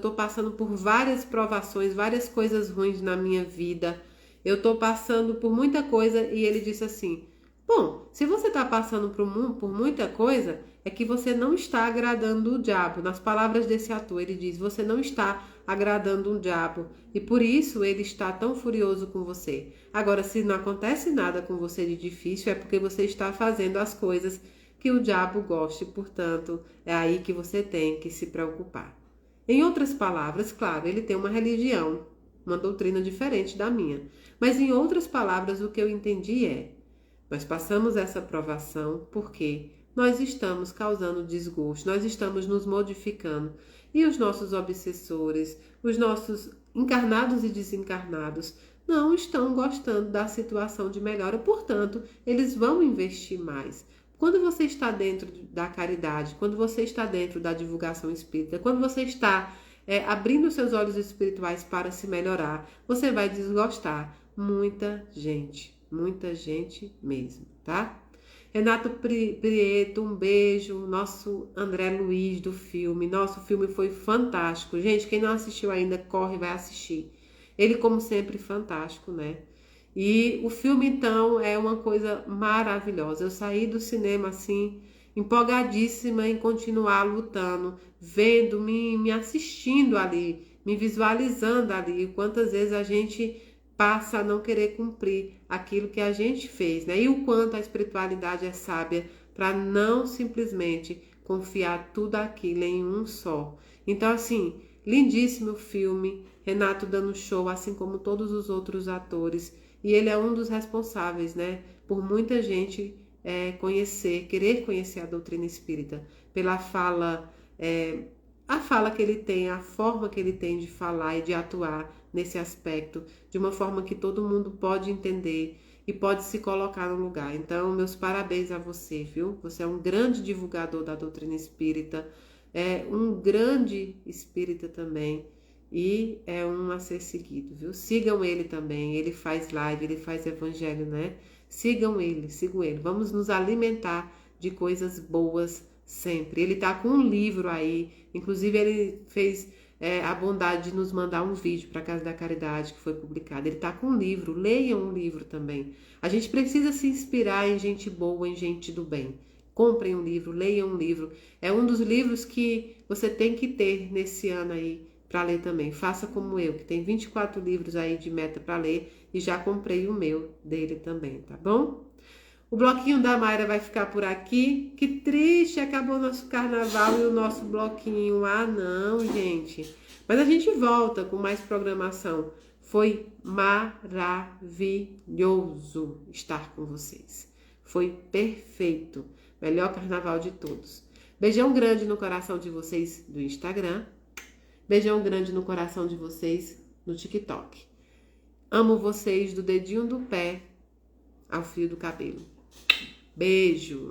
tô passando por várias provações, várias coisas ruins na minha vida, eu tô passando por muita coisa, e ele disse assim, bom, se você está passando por muita coisa, é que você não está agradando o diabo. Nas palavras desse ator, ele diz, você não está agradando o diabo e por isso ele está tão furioso com você. Agora, se não acontece nada com você de difícil, é porque você está fazendo as coisas que o diabo gosta e, portanto, é aí que você tem que se preocupar. Em outras palavras, claro, ele tem uma religião, uma doutrina diferente da minha. Mas em outras palavras, o que eu entendi é, nós passamos essa provação porque nós estamos causando desgosto, nós estamos nos modificando e os nossos obsessores, os nossos encarnados e desencarnados não estão gostando da situação de melhora, portanto, eles vão investir mais. Quando você está dentro da caridade, quando você está dentro da divulgação espírita, quando você está abrindo seus olhos espirituais para se melhorar, você vai desgostar muita gente mesmo, tá? Renato Prieto, um beijo. Nosso André Luiz do filme. Nosso filme foi fantástico. Gente, quem não assistiu ainda, corre e vai assistir. Ele, como sempre, fantástico, né? E o filme, então, é uma coisa maravilhosa. Eu saí do cinema, assim, empolgadíssima em continuar lutando, vendo, me assistindo ali, me visualizando ali. Quantas vezes a gente passa a não querer cumprir aquilo que a gente fez, né? E o quanto a espiritualidade é sábia para não simplesmente confiar tudo aquilo em um só. Então, assim, lindíssimo filme, Renato dando show, assim como todos os outros atores, e ele é um dos responsáveis, né, por muita gente querer conhecer a doutrina espírita, pela fala, a fala que ele tem, a forma que ele tem de falar e de atuar nesse aspecto, de uma forma que todo mundo pode entender e pode se colocar no lugar. Então, meus parabéns a você, viu? Você é um grande divulgador da doutrina espírita, é um grande espírita também e é um a ser seguido, viu? Sigam ele também, ele faz live, ele faz evangelho, né? Sigam ele. Vamos nos alimentar de coisas boas sempre. Ele tá com um livro aí, inclusive ele fez a bondade de nos mandar um vídeo para a Casa da Caridade que foi publicado. Ele está com um livro, leiam um livro também. A gente precisa se inspirar em gente boa, em gente do bem. Comprem um livro, leiam um livro. É um dos livros que você tem que ter nesse ano aí para ler também. Faça como eu, que tem 24 livros aí de meta para ler e já comprei o meu dele também, tá bom? O bloquinho da Mayra vai ficar por aqui. Que triste, acabou o nosso carnaval e o nosso bloquinho. Ah, não, gente. Mas a gente volta com mais programação. Foi maravilhoso estar com vocês. Foi perfeito. Melhor carnaval de todos. Beijão grande no coração de vocês do Instagram. Beijão grande no coração de vocês no TikTok. Amo vocês do dedinho do pé ao fio do cabelo. Beijo!